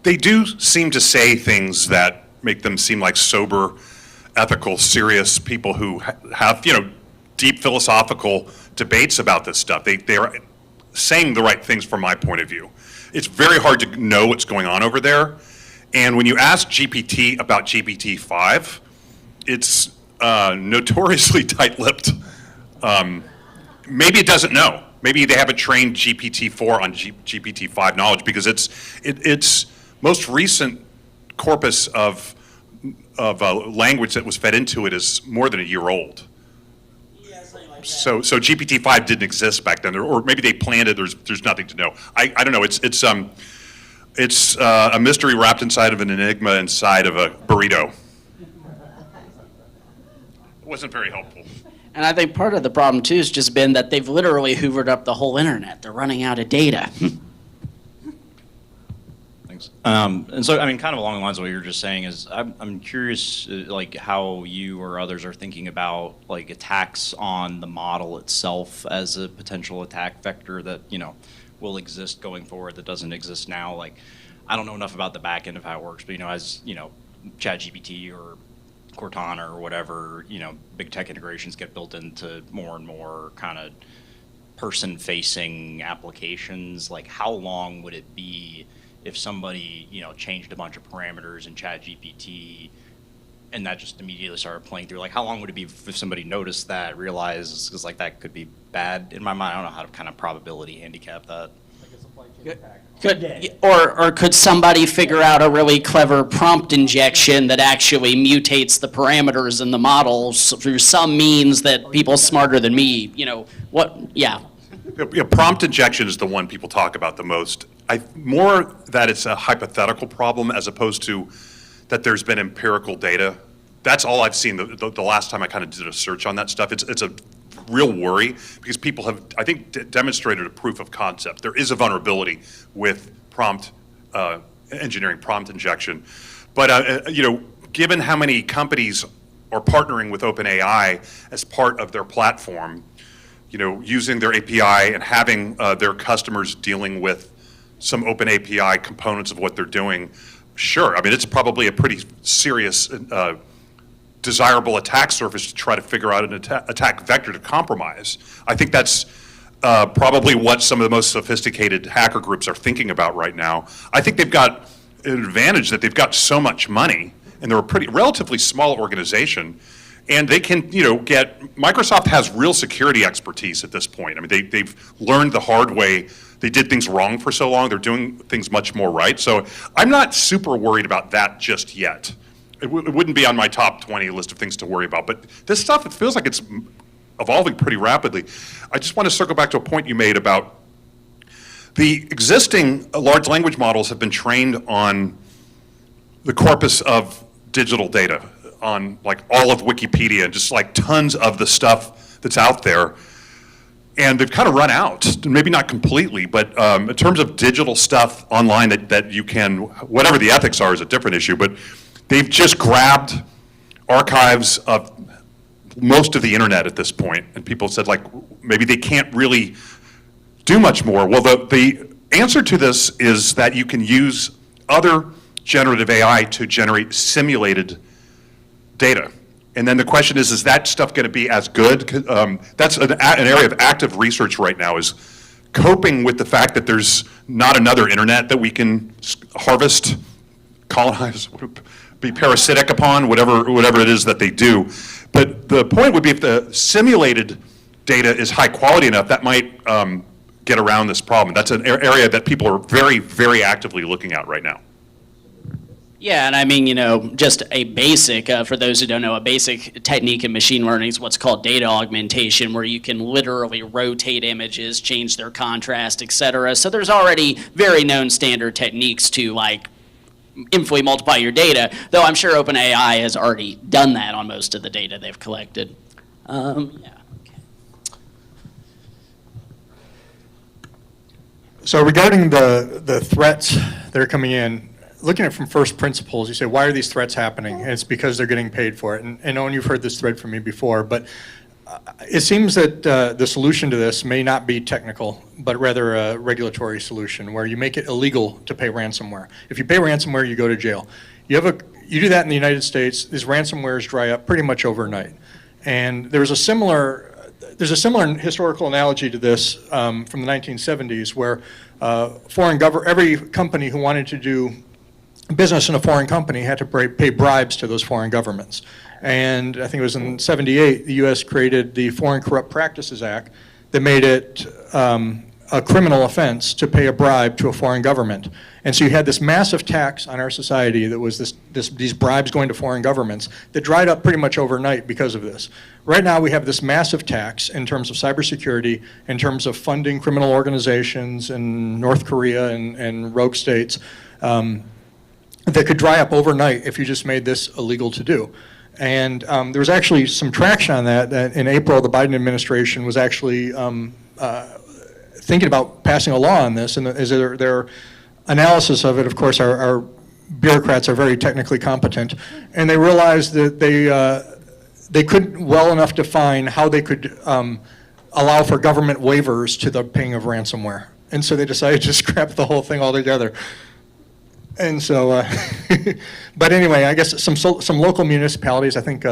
They do seem to say things that make them seem like sober, ethical, serious people who have, deep philosophical debates about this stuff. They are saying the right things from my point of view. It's very hard to know what's going on over there. And when you ask GPT about GPT-5, it's notoriously tight-lipped. Maybe it doesn't know. Maybe they haven't trained GPT-4 on GPT-5 knowledge, because its most recent corpus of language that was fed into it is more than a year old. So GPT-5 didn't exist back then, or maybe they planned it. There's nothing to know. I don't know. It's a mystery wrapped inside of an enigma inside of a burrito. It wasn't very helpful. And I think part of the problem too has just been that they've literally hoovered up the whole internet. They're running out of data. Thanks. And so, kind of along the lines of what you were just saying is, I'm curious, like how you or others are thinking about like attacks on the model itself as a potential attack vector that, will exist going forward that doesn't exist now. Like, I don't know enough about the back end of how it works, but as ChatGPT or Cortana or whatever, big tech integrations get built into more and more kind of person-facing applications. Like, how long would it be if somebody, changed a bunch of parameters in ChatGPT and that just immediately started playing through? Like, how long would it be if somebody noticed that, realized, because like that could be bad in my mind. I don't know how to kind of probability handicap that. Like a supply chain attack. Or could somebody figure out a really clever prompt injection that actually mutates the parameters in the models through some means that people smarter than me, yeah. Prompt injection is the one people talk about the most. More that it's a hypothetical problem as opposed to that there's been empirical data. That's all I've seen the last time I kind of did a search on that stuff. It's a real worry because people have, I think, demonstrated a proof of concept. There is a vulnerability with prompt engineering, prompt injection. But, given how many companies are partnering with OpenAI as part of their platform, using their API and having their customers dealing with some open API components of what they're doing, sure. It's probably a pretty serious, desirable attack surface to try to figure out an attack vector to compromise. I think that's probably what some of the most sophisticated hacker groups are thinking about right now. I think they've got an advantage that they've got so much money, and they're a relatively small organization, and they can, Microsoft has real security expertise at this point. They've learned the hard way. They did things wrong for so long. They're doing things much more right. So I'm not super worried about that just yet. It wouldn't be on my top 20 list of things to worry about. But this stuff, it feels like it's evolving pretty rapidly. I just want to circle back to a point you made about the existing large language models have been trained on the corpus of digital data, on like all of Wikipedia, and just like tons of the stuff that's out there. And they've kind of run out, maybe not completely, but in terms of digital stuff online that you can, whatever the ethics are is a different issue, but they've just grabbed archives of most of the internet at this point, and people said like, maybe they can't really do much more. Well, the answer to this is that you can use other generative AI to generate simulated data. And then the question is that stuff going to be as good? That's an area of active research right now, is coping with the fact that there's not another internet that we can harvest, colonize, be parasitic upon, whatever it is that they do. But the point would be if the simulated data is high quality enough, that might get around this problem. That's an area that people are very, very actively looking at right now. Yeah, and I mean, you know, just a basic, for those who don't know, a basic technique in machine learning is what's called data augmentation, where you can literally rotate images, change their contrast, et cetera. So there's already very known standard techniques to, like, infinitely multiply your data, though I'm sure OpenAI has already done that on most of the data they've collected. Yeah. So regarding the threats that are coming in, looking at it from first principles, you say, why are these threats happening? And it's because they're getting paid for it. And Owen, you've heard this thread from me before, but it seems that the solution to this may not be technical, but rather a regulatory solution where you make it illegal to pay ransomware. If you pay ransomware, you go to jail. You do that in the United States, these ransomwares dry up pretty much overnight. And there's a similar historical analogy to this from the 1970s where every company who wanted to do business in a foreign company had to pay bribes to those foreign governments. And I think it was in '78, the U.S. created the Foreign Corrupt Practices Act that made it a criminal offense to pay a bribe to a foreign government. And so you had this massive tax on our society that was these bribes going to foreign governments that dried up pretty much overnight because of this. Right now we have this massive tax in terms of cybersecurity, in terms of funding criminal organizations in North Korea and rogue states that could dry up overnight if you just made this illegal to do. And there was actually some traction on that in April. The Biden administration was actually thinking about passing a law on this, and their analysis of it, of course, our bureaucrats are very technically competent, and they realized that they couldn't well enough define how they could allow for government waivers to the paying of ransomware. And so they decided to scrap the whole thing altogether. And so, but anyway, I guess some local municipalities, I think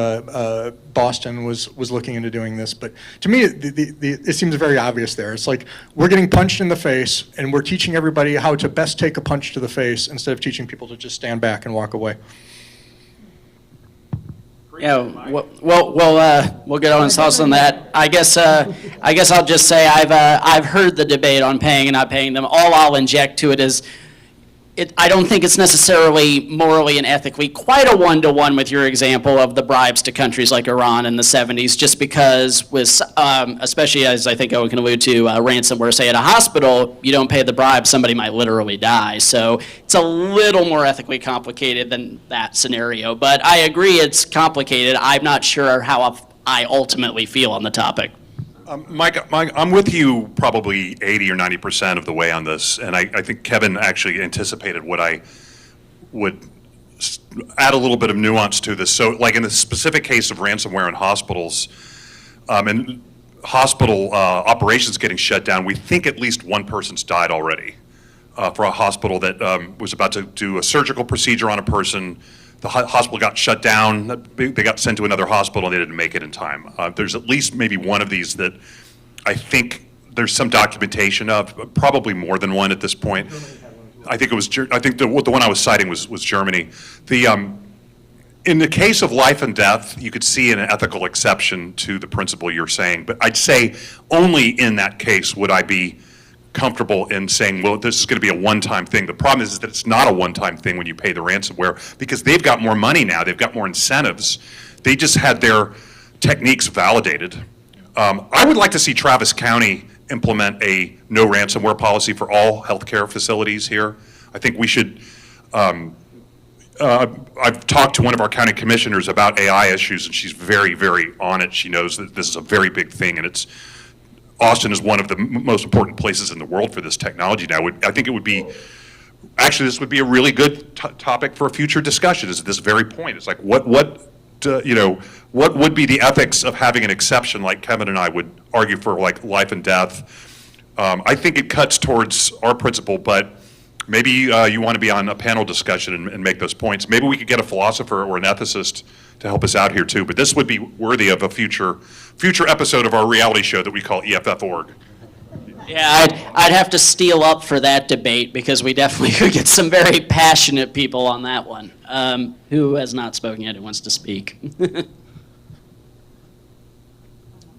Boston was looking into doing this. But to me, it seems very obvious there. It's like we're getting punched in the face, and we're teaching everybody how to best take a punch to the face instead of teaching people to just stand back and walk away. Yeah, we'll get on thoughts on that. I guess I'll just say I've heard the debate on paying and not paying them. All I'll inject to it is, I don't think it's necessarily morally and ethically quite a one-to-one with your example of the bribes to countries like Iran in the 70s, just because with, especially as I think Owen can allude to, ransomware, say at a hospital, you don't pay the bribe, somebody might literally die. So it's a little more ethically complicated than that scenario. But I agree it's complicated. I'm not sure how I ultimately feel on the topic. Mike, I'm with you probably 80 or 90% of the way on this, and I think Kevin actually anticipated what I would add a little bit of nuance to this. So, like in the specific case of ransomware in hospitals, and hospital operations getting shut down, we think at least one person's died already for a hospital that was about to do a surgical procedure on a person. The hospital got shut down, they got sent to another hospital, and they didn't make it in time. There's at least maybe one of these that I think there's some documentation of, probably more than one at this point. I think the one I was citing was Germany. In the case of life and death, you could see an ethical exception to the principle you're saying, but I'd say only in that case would I be comfortable in saying, well, this is going to be a one-time thing. The problem is that it's not a one-time thing when you pay the ransomware, because they've got more money now, they've got more incentives. They just had their techniques validated. I would like to see Travis County implement a no ransomware policy for all healthcare facilities here. I think we should, I've talked to one of our county commissioners about AI issues, and she's very, very on it. She knows that this is a very big thing, and Austin is one of the most important places in the world for this technology now. I think it would be, actually this would be a really good topic for a future discussion, is at this very point. It's like, what would be the ethics of having an exception like Kevin and I would argue for, like life and death? I think it cuts towards our principle, but maybe you want to be on a panel discussion and make those points. Maybe we could get a philosopher or an ethicist to help us out here too, but this would be worthy of a future episode of our reality show that we call EFF Org. Yeah, I'd have to steal up for that debate, because we definitely could get some very passionate people on that one. Who has not spoken yet, who wants to speak?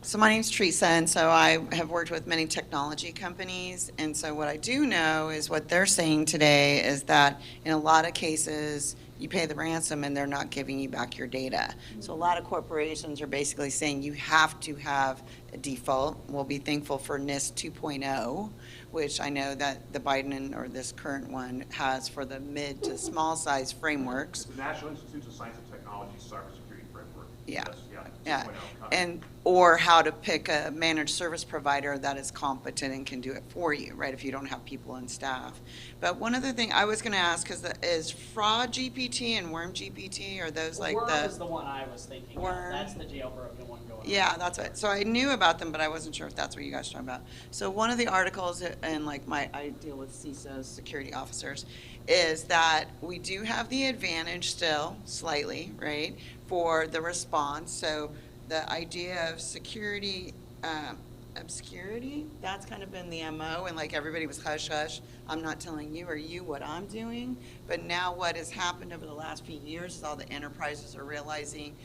So my name's Teresa, and so I have worked with many technology companies, and so what I do know is what they're saying today is that in a lot of cases, you pay the ransom and they're not giving you back your data. So a lot of corporations are basically saying you have to have a default. We'll be thankful for NIST 2.0, which I know that the Biden or this current one has for the mid to small size frameworks. It's the National Institutes of Science and Technology Cybersecurity Framework. Yeah. Yeah. Yeah, 2.0. and, or how to pick a managed service provider that is competent and can do it for you, right, if you don't have people on staff. But one other thing I was gonna ask is Fraud GPT and Worm GPT, are those like Worm is the one I was thinking of. Worm? That's the jailbroken one going on. Yeah, that's it. So I knew about them, but I wasn't sure if that's what you guys were talking about. So one of the articles, and like I deal with CISOs, security officers, is that we do have the advantage still, slightly, right, for the response. So the idea of security, obscurity, that's kind of been the MO, and like everybody was hush hush. I'm not telling you or you what I'm doing. But now what has happened over the last few years is all the enterprises are realizing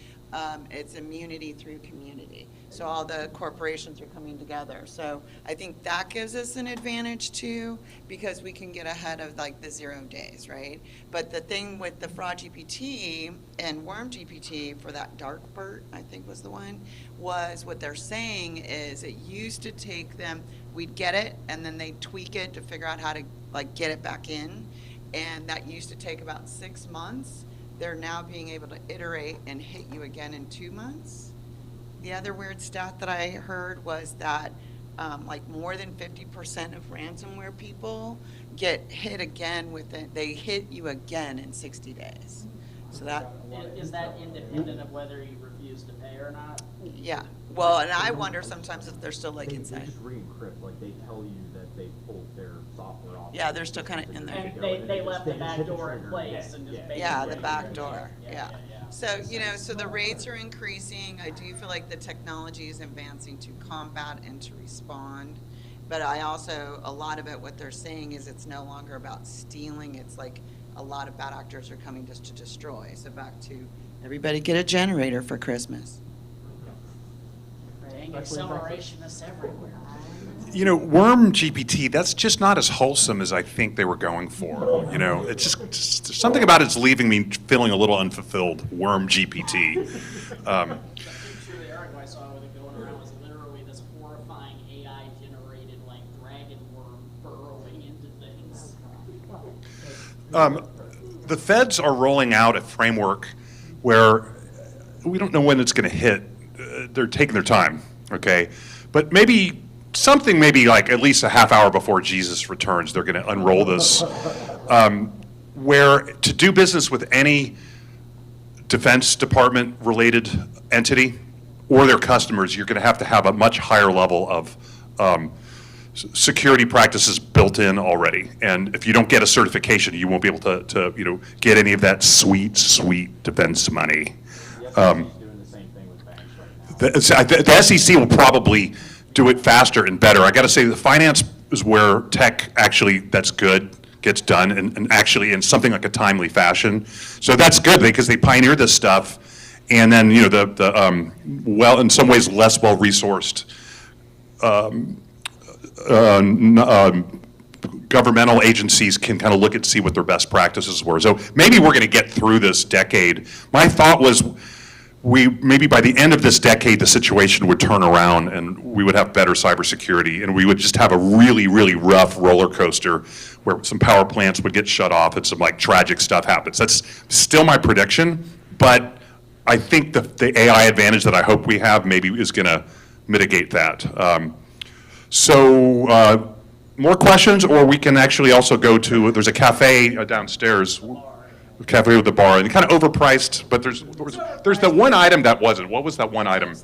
it's immunity through community. So all the corporations are coming together. So I think that gives us an advantage too, because we can get ahead of like the 0 days, right? But the thing with the Fraud GPT and Worm GPT for that Darkbird, I think was the one, was what they're saying is it used to take them, we'd get it and then they'd tweak it to figure out how to like get it back in. And that used to take about 6 months. They're now being able to iterate and hit you again in 2 months. The other weird stat that I heard was that like more than 50% of ransomware people get hit again they hit you again in 60 days. So that Is that independent of whether you refuse to pay or not? yeah. Well, and I wonder sometimes if they're still like They inside. just re-encrypt, like they tell you that they pulled their software off. Yeah, they're still kind of in there. And they left the back door in place and just basically. Yeah, the back door, Yeah, yeah. yeah. So, you know, so the rates are increasing. I do feel like the technology is advancing to combat and to respond. But I also, a lot of it, what they're saying is it's no longer about stealing. It's like a lot of bad actors are coming just to destroy. So back to everybody get a generator for Christmas. Bring accelerationists everywhere. You know, Worm GPT, that's just not as wholesome as I think they were going for. You know, it's just there's something about it's leaving me feeling a little unfulfilled. Worm GPT. The picture the article I saw with it going around was literally this horrifying AI-generated like dragon worm burrowing into things. The feds are rolling out a framework where we don't know when it's going to hit. They're taking their time, okay? But maybe like at least a half hour before Jesus returns, they're going to unroll this, where to do business with any Defense Department related entity or their customers, you're going to have a much higher level of security practices built in already. And if you don't get a certification, you won't be able to get any of that sweet defense money. Doing the same thing with banks right now. The SEC will probably do it faster and better. I got to say, the finance is where tech actually that's good gets done, and actually in something like a timely fashion. So that's good because they pioneered this stuff, and then well, in some ways less well resourced governmental agencies can kind of look and see what their best practices were. So maybe we're going to get through this decade. My thought was maybe by the end of this decade, the situation would turn around and we would have better cybersecurity, and we would just have a really, really rough roller coaster where some power plants would get shut off and some like tragic stuff happens. That's still my prediction, but I think the AI advantage that I hope we have maybe is going to mitigate that. More questions, or we can actually also go to, there's a cafe downstairs. Cafe with the bar, and kind of overpriced, but there's the one item that wasn't. What was that one item?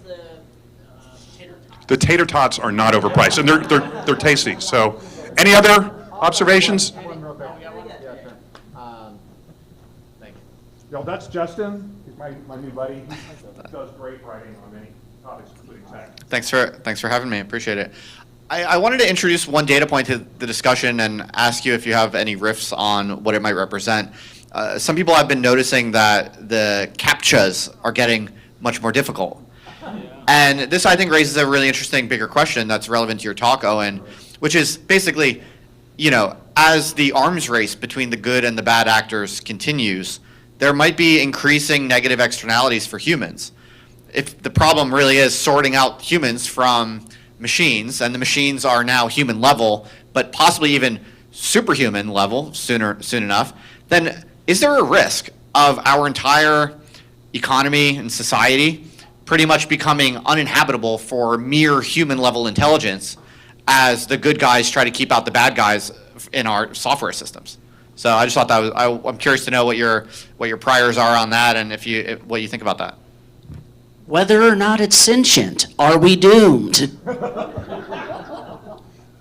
The tater tots are not overpriced, and they're tasty. So, any other observations? Thank you. Yo, that's Justin. He's my new buddy. He does great writing on many topics, including tech. Thanks for having me. Appreciate it. I wanted to introduce one data point to the discussion and ask you if you have any riffs on what it might represent. Some people have been noticing that the CAPTCHAs are getting much more difficult. And this, I think, raises a really interesting, bigger question that's relevant to your talk, Owen, which is basically, as the arms race between the good and the bad actors continues, there might be increasing negative externalities for humans. If the problem really is sorting out humans from machines, and the machines are now human level, but possibly even superhuman level soon enough, then is there a risk of our entire economy and society pretty much becoming uninhabitable for mere human level intelligence as the good guys try to keep out the bad guys in our software systems? So I just thought that was, I'm curious to know what your priors are on that, and what you think about that. Whether or not it's sentient, are we doomed?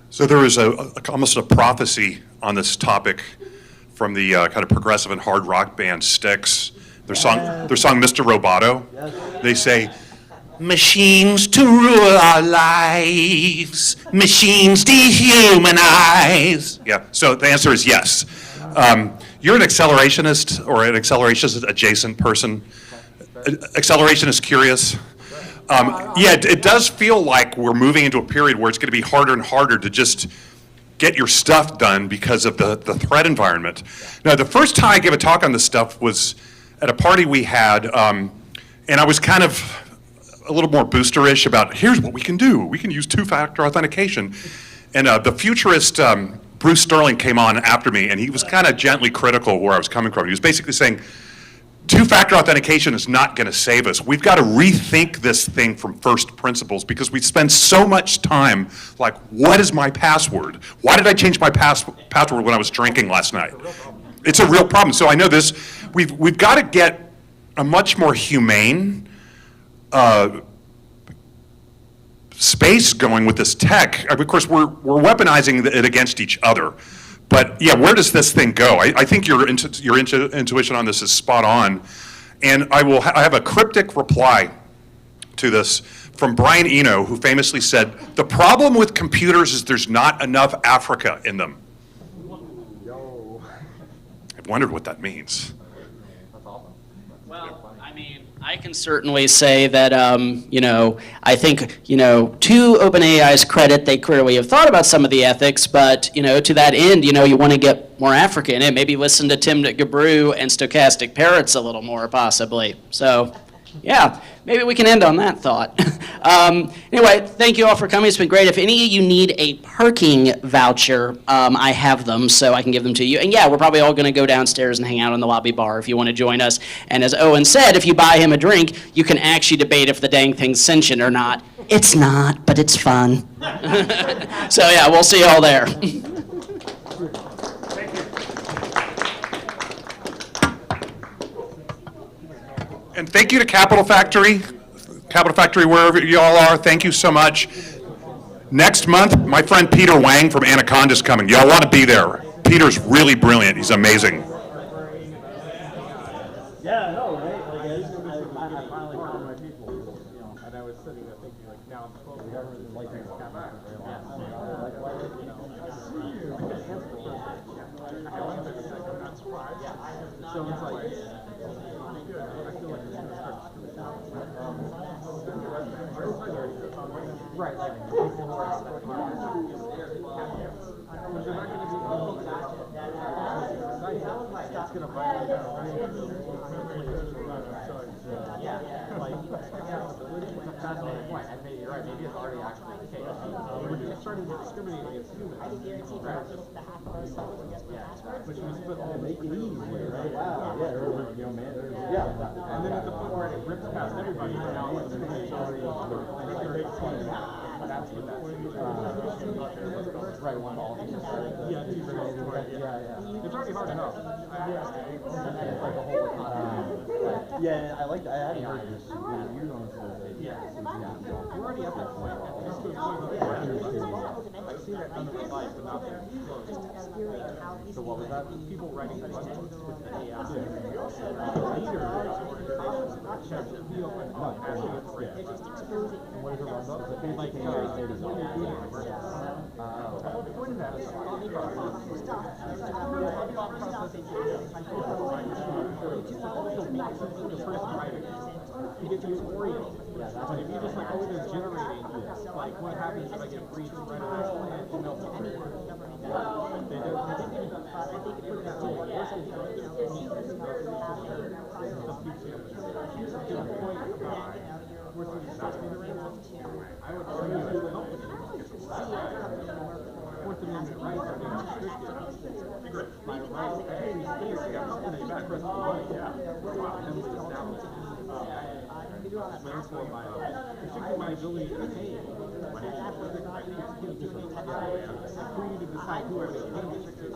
So there is almost a prophecy on this topic from the kind of progressive and hard rock band Styx. Their song Mr. Roboto. They say, machines to rule our lives, machines dehumanize. Yeah, so the answer is yes. You're an accelerationist or an accelerationist adjacent person. Accelerationist curious. Yeah, it does feel like we're moving into a period where it's going to be harder and harder to just get your stuff done because of the threat environment. Now, the first time I gave a talk on this stuff was at a party we had, and I was kind of a little more boosterish about, here's what we can do. We can use two-factor authentication. And the futurist Bruce Sterling came on after me, and he was kind of gently critical of where I was coming from. He was basically saying, two-factor authentication is not going to save us. We've got to rethink this thing from first principles because we spend so much time like, what is my password? Why did I change my password when I was drinking last night? It's a real problem. So I know this. We've got to get a much more humane space going with this tech. Of course, we're weaponizing it against each other. But yeah, where does this thing go? I think your intuition on this is spot on. And I have a cryptic reply to this from Brian Eno, who famously said, the problem with computers is there's not enough Africa in them. I've wondered what that means. Well, I mean, I can certainly say that, I think, to OpenAI's credit, they clearly have thought about some of the ethics, but, to that end, you want to get more Africa in it. Maybe listen to Tim Gabrew and Stochastic Parrots a little more, possibly. So, yeah, maybe we can end on that thought. Anyway, thank you all for coming. It's been great. If any of you need a parking voucher, I have them, so I can give them to you. And yeah, we're probably all going to go downstairs and hang out in the lobby bar if you want to join us. And as Owen said, if you buy him a drink, you can actually debate if the dang thing's sentient or not. It's not, but it's fun. So yeah, we'll see you all there. And thank you to Capital Factory, wherever you all are. Thank you so much. Next month, my friend Peter Wang from Anaconda is coming. Y'all want to be there. Peter's really brilliant. He's amazing. Yeah, no, right? Like, I finally found my people, and I was sitting there thinking, like, now I'm supposed to government is like this kind of so it's like, I feel like it's going to start right, like, people who are they're not going to be it's going to violate our rights. Yeah, like, it's a fascinating point. And maybe you're right, maybe it's already actually the case. We're starting to discriminate against humans. Which means put all make it easy, right? Wow, yeah. And then at the point where it rips past everybody, now it's already that's what that's right, one all these yeah, it's already hard enough. Yeah, I like that. I hadn't heard this. You're going to we're already at that point. Just to the point where I've seen that done in real life, but not there. So what was that? People writing questions with the AI. Leaders be open to asking it for it. And what is it runs up? Like, what you're doing. The point of that is you get to use Oreo. But if you just like always generating, like what happens if I get breached right away and email support? They didn't even put that Fourth Amendment rights are being restricted. My rights, therefore, restricting my ability to attain free to decide who I may attain.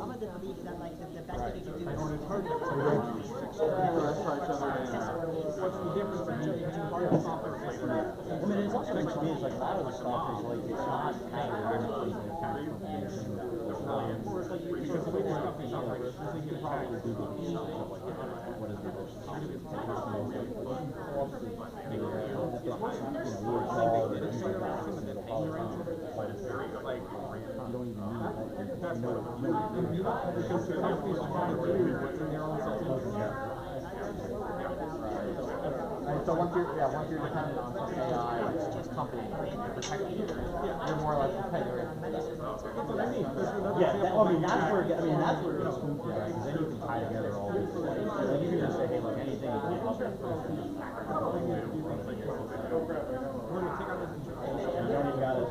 What's the difference between hard and software? I mean, it's also like, to me, it's like a lot of the stuff is like, it's not kind of because Because the way this company operates, they can probably do the stuff like that. What is the So once you're dependent on some AI company to protect you, you're more or less dependent. Yeah, I mean, that's where it's smooth, right? Because then you can tie together all these things. So then you can just say, hey, look, anything you can help that person. You don't even got it.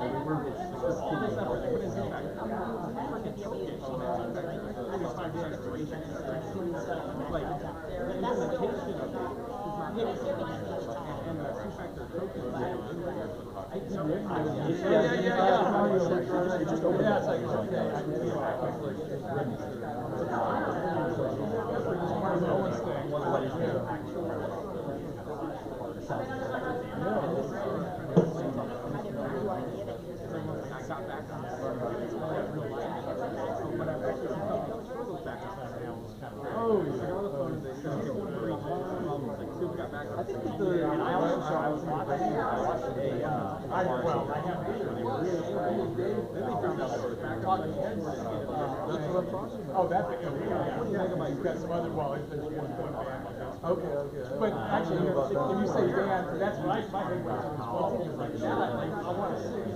Oh, that's it. What do you think about you've got some other wallets that you want to put back? Okay. But actually, if you say ban, that's my favorite response. Like that, I want to see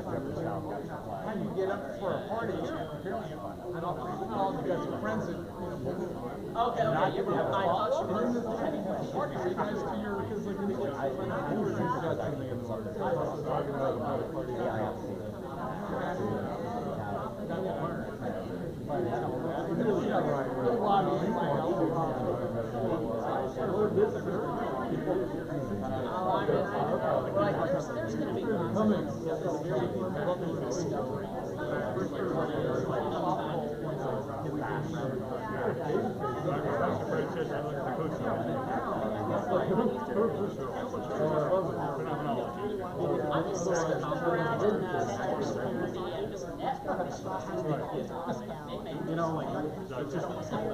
how you get up for a party. And all you got some friends that, Okay, you have my thoughts. party, so you guys do your, because like, There's going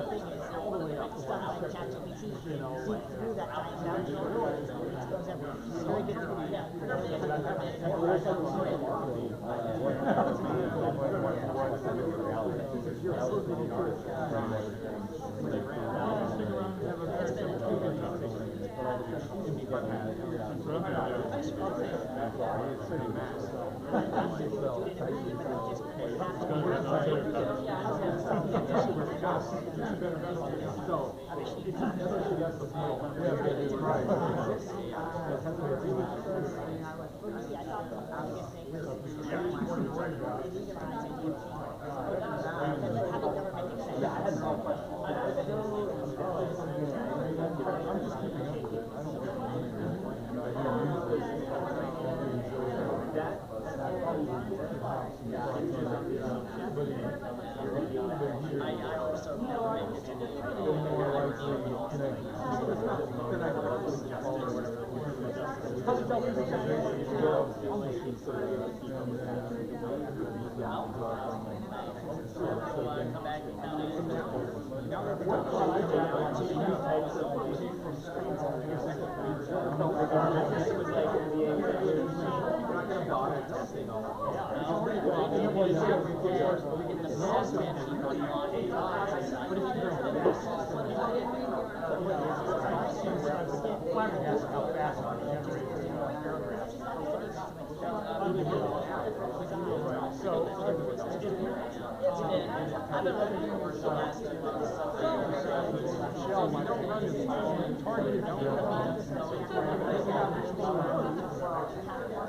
to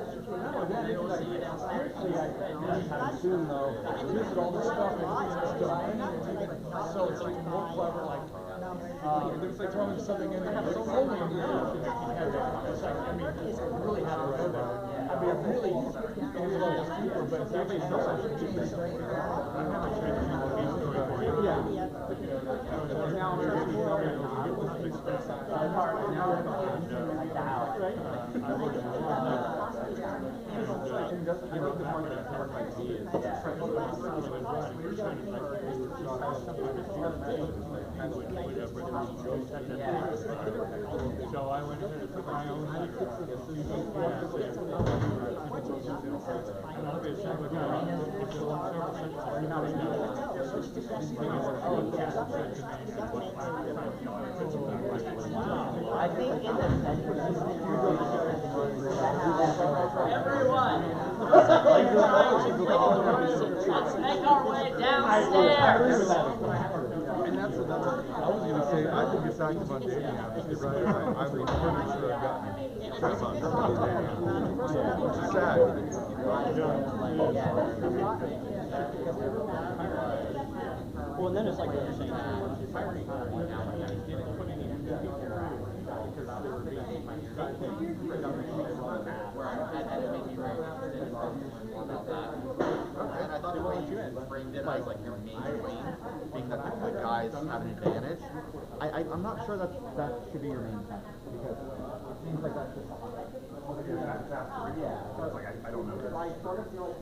anytime soon, though. Look at all this stuff, so it's like more clever, like, there's like throwing something in there. It's only in the ocean that you have that. It's like, I mean, it's really hard to go there. I mean, it really is levels deeper, but it's actually no such thing. Yeah. Now there's more of so I went ahead and took my own I think in the everyone, let's make our way downstairs. And that's I was gonna say, I think it's active on dating apps, right? I'm pretty sure I've gotten which is sad. Well, and then it's like what you're saying, if hiring right now, I didn't put any new people because they were being where I had to make me very interested in more about that. And I thought the way you framed it as like your main point, being that the guys have an advantage, I'm not sure that should be your main point, because it seems like that's just yeah. I don't know. I sort of feel like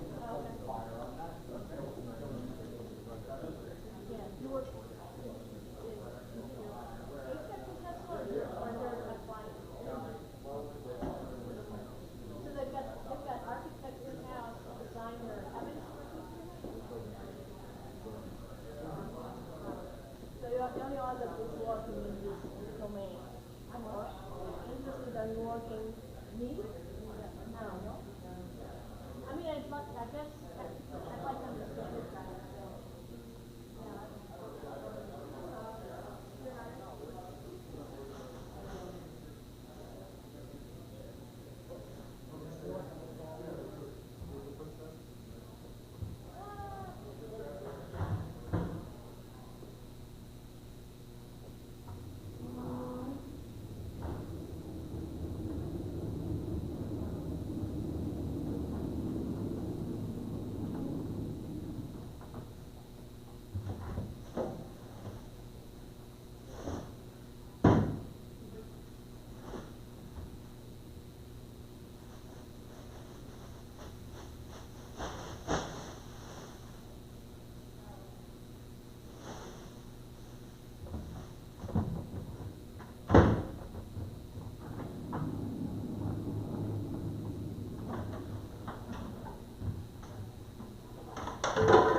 Thank you.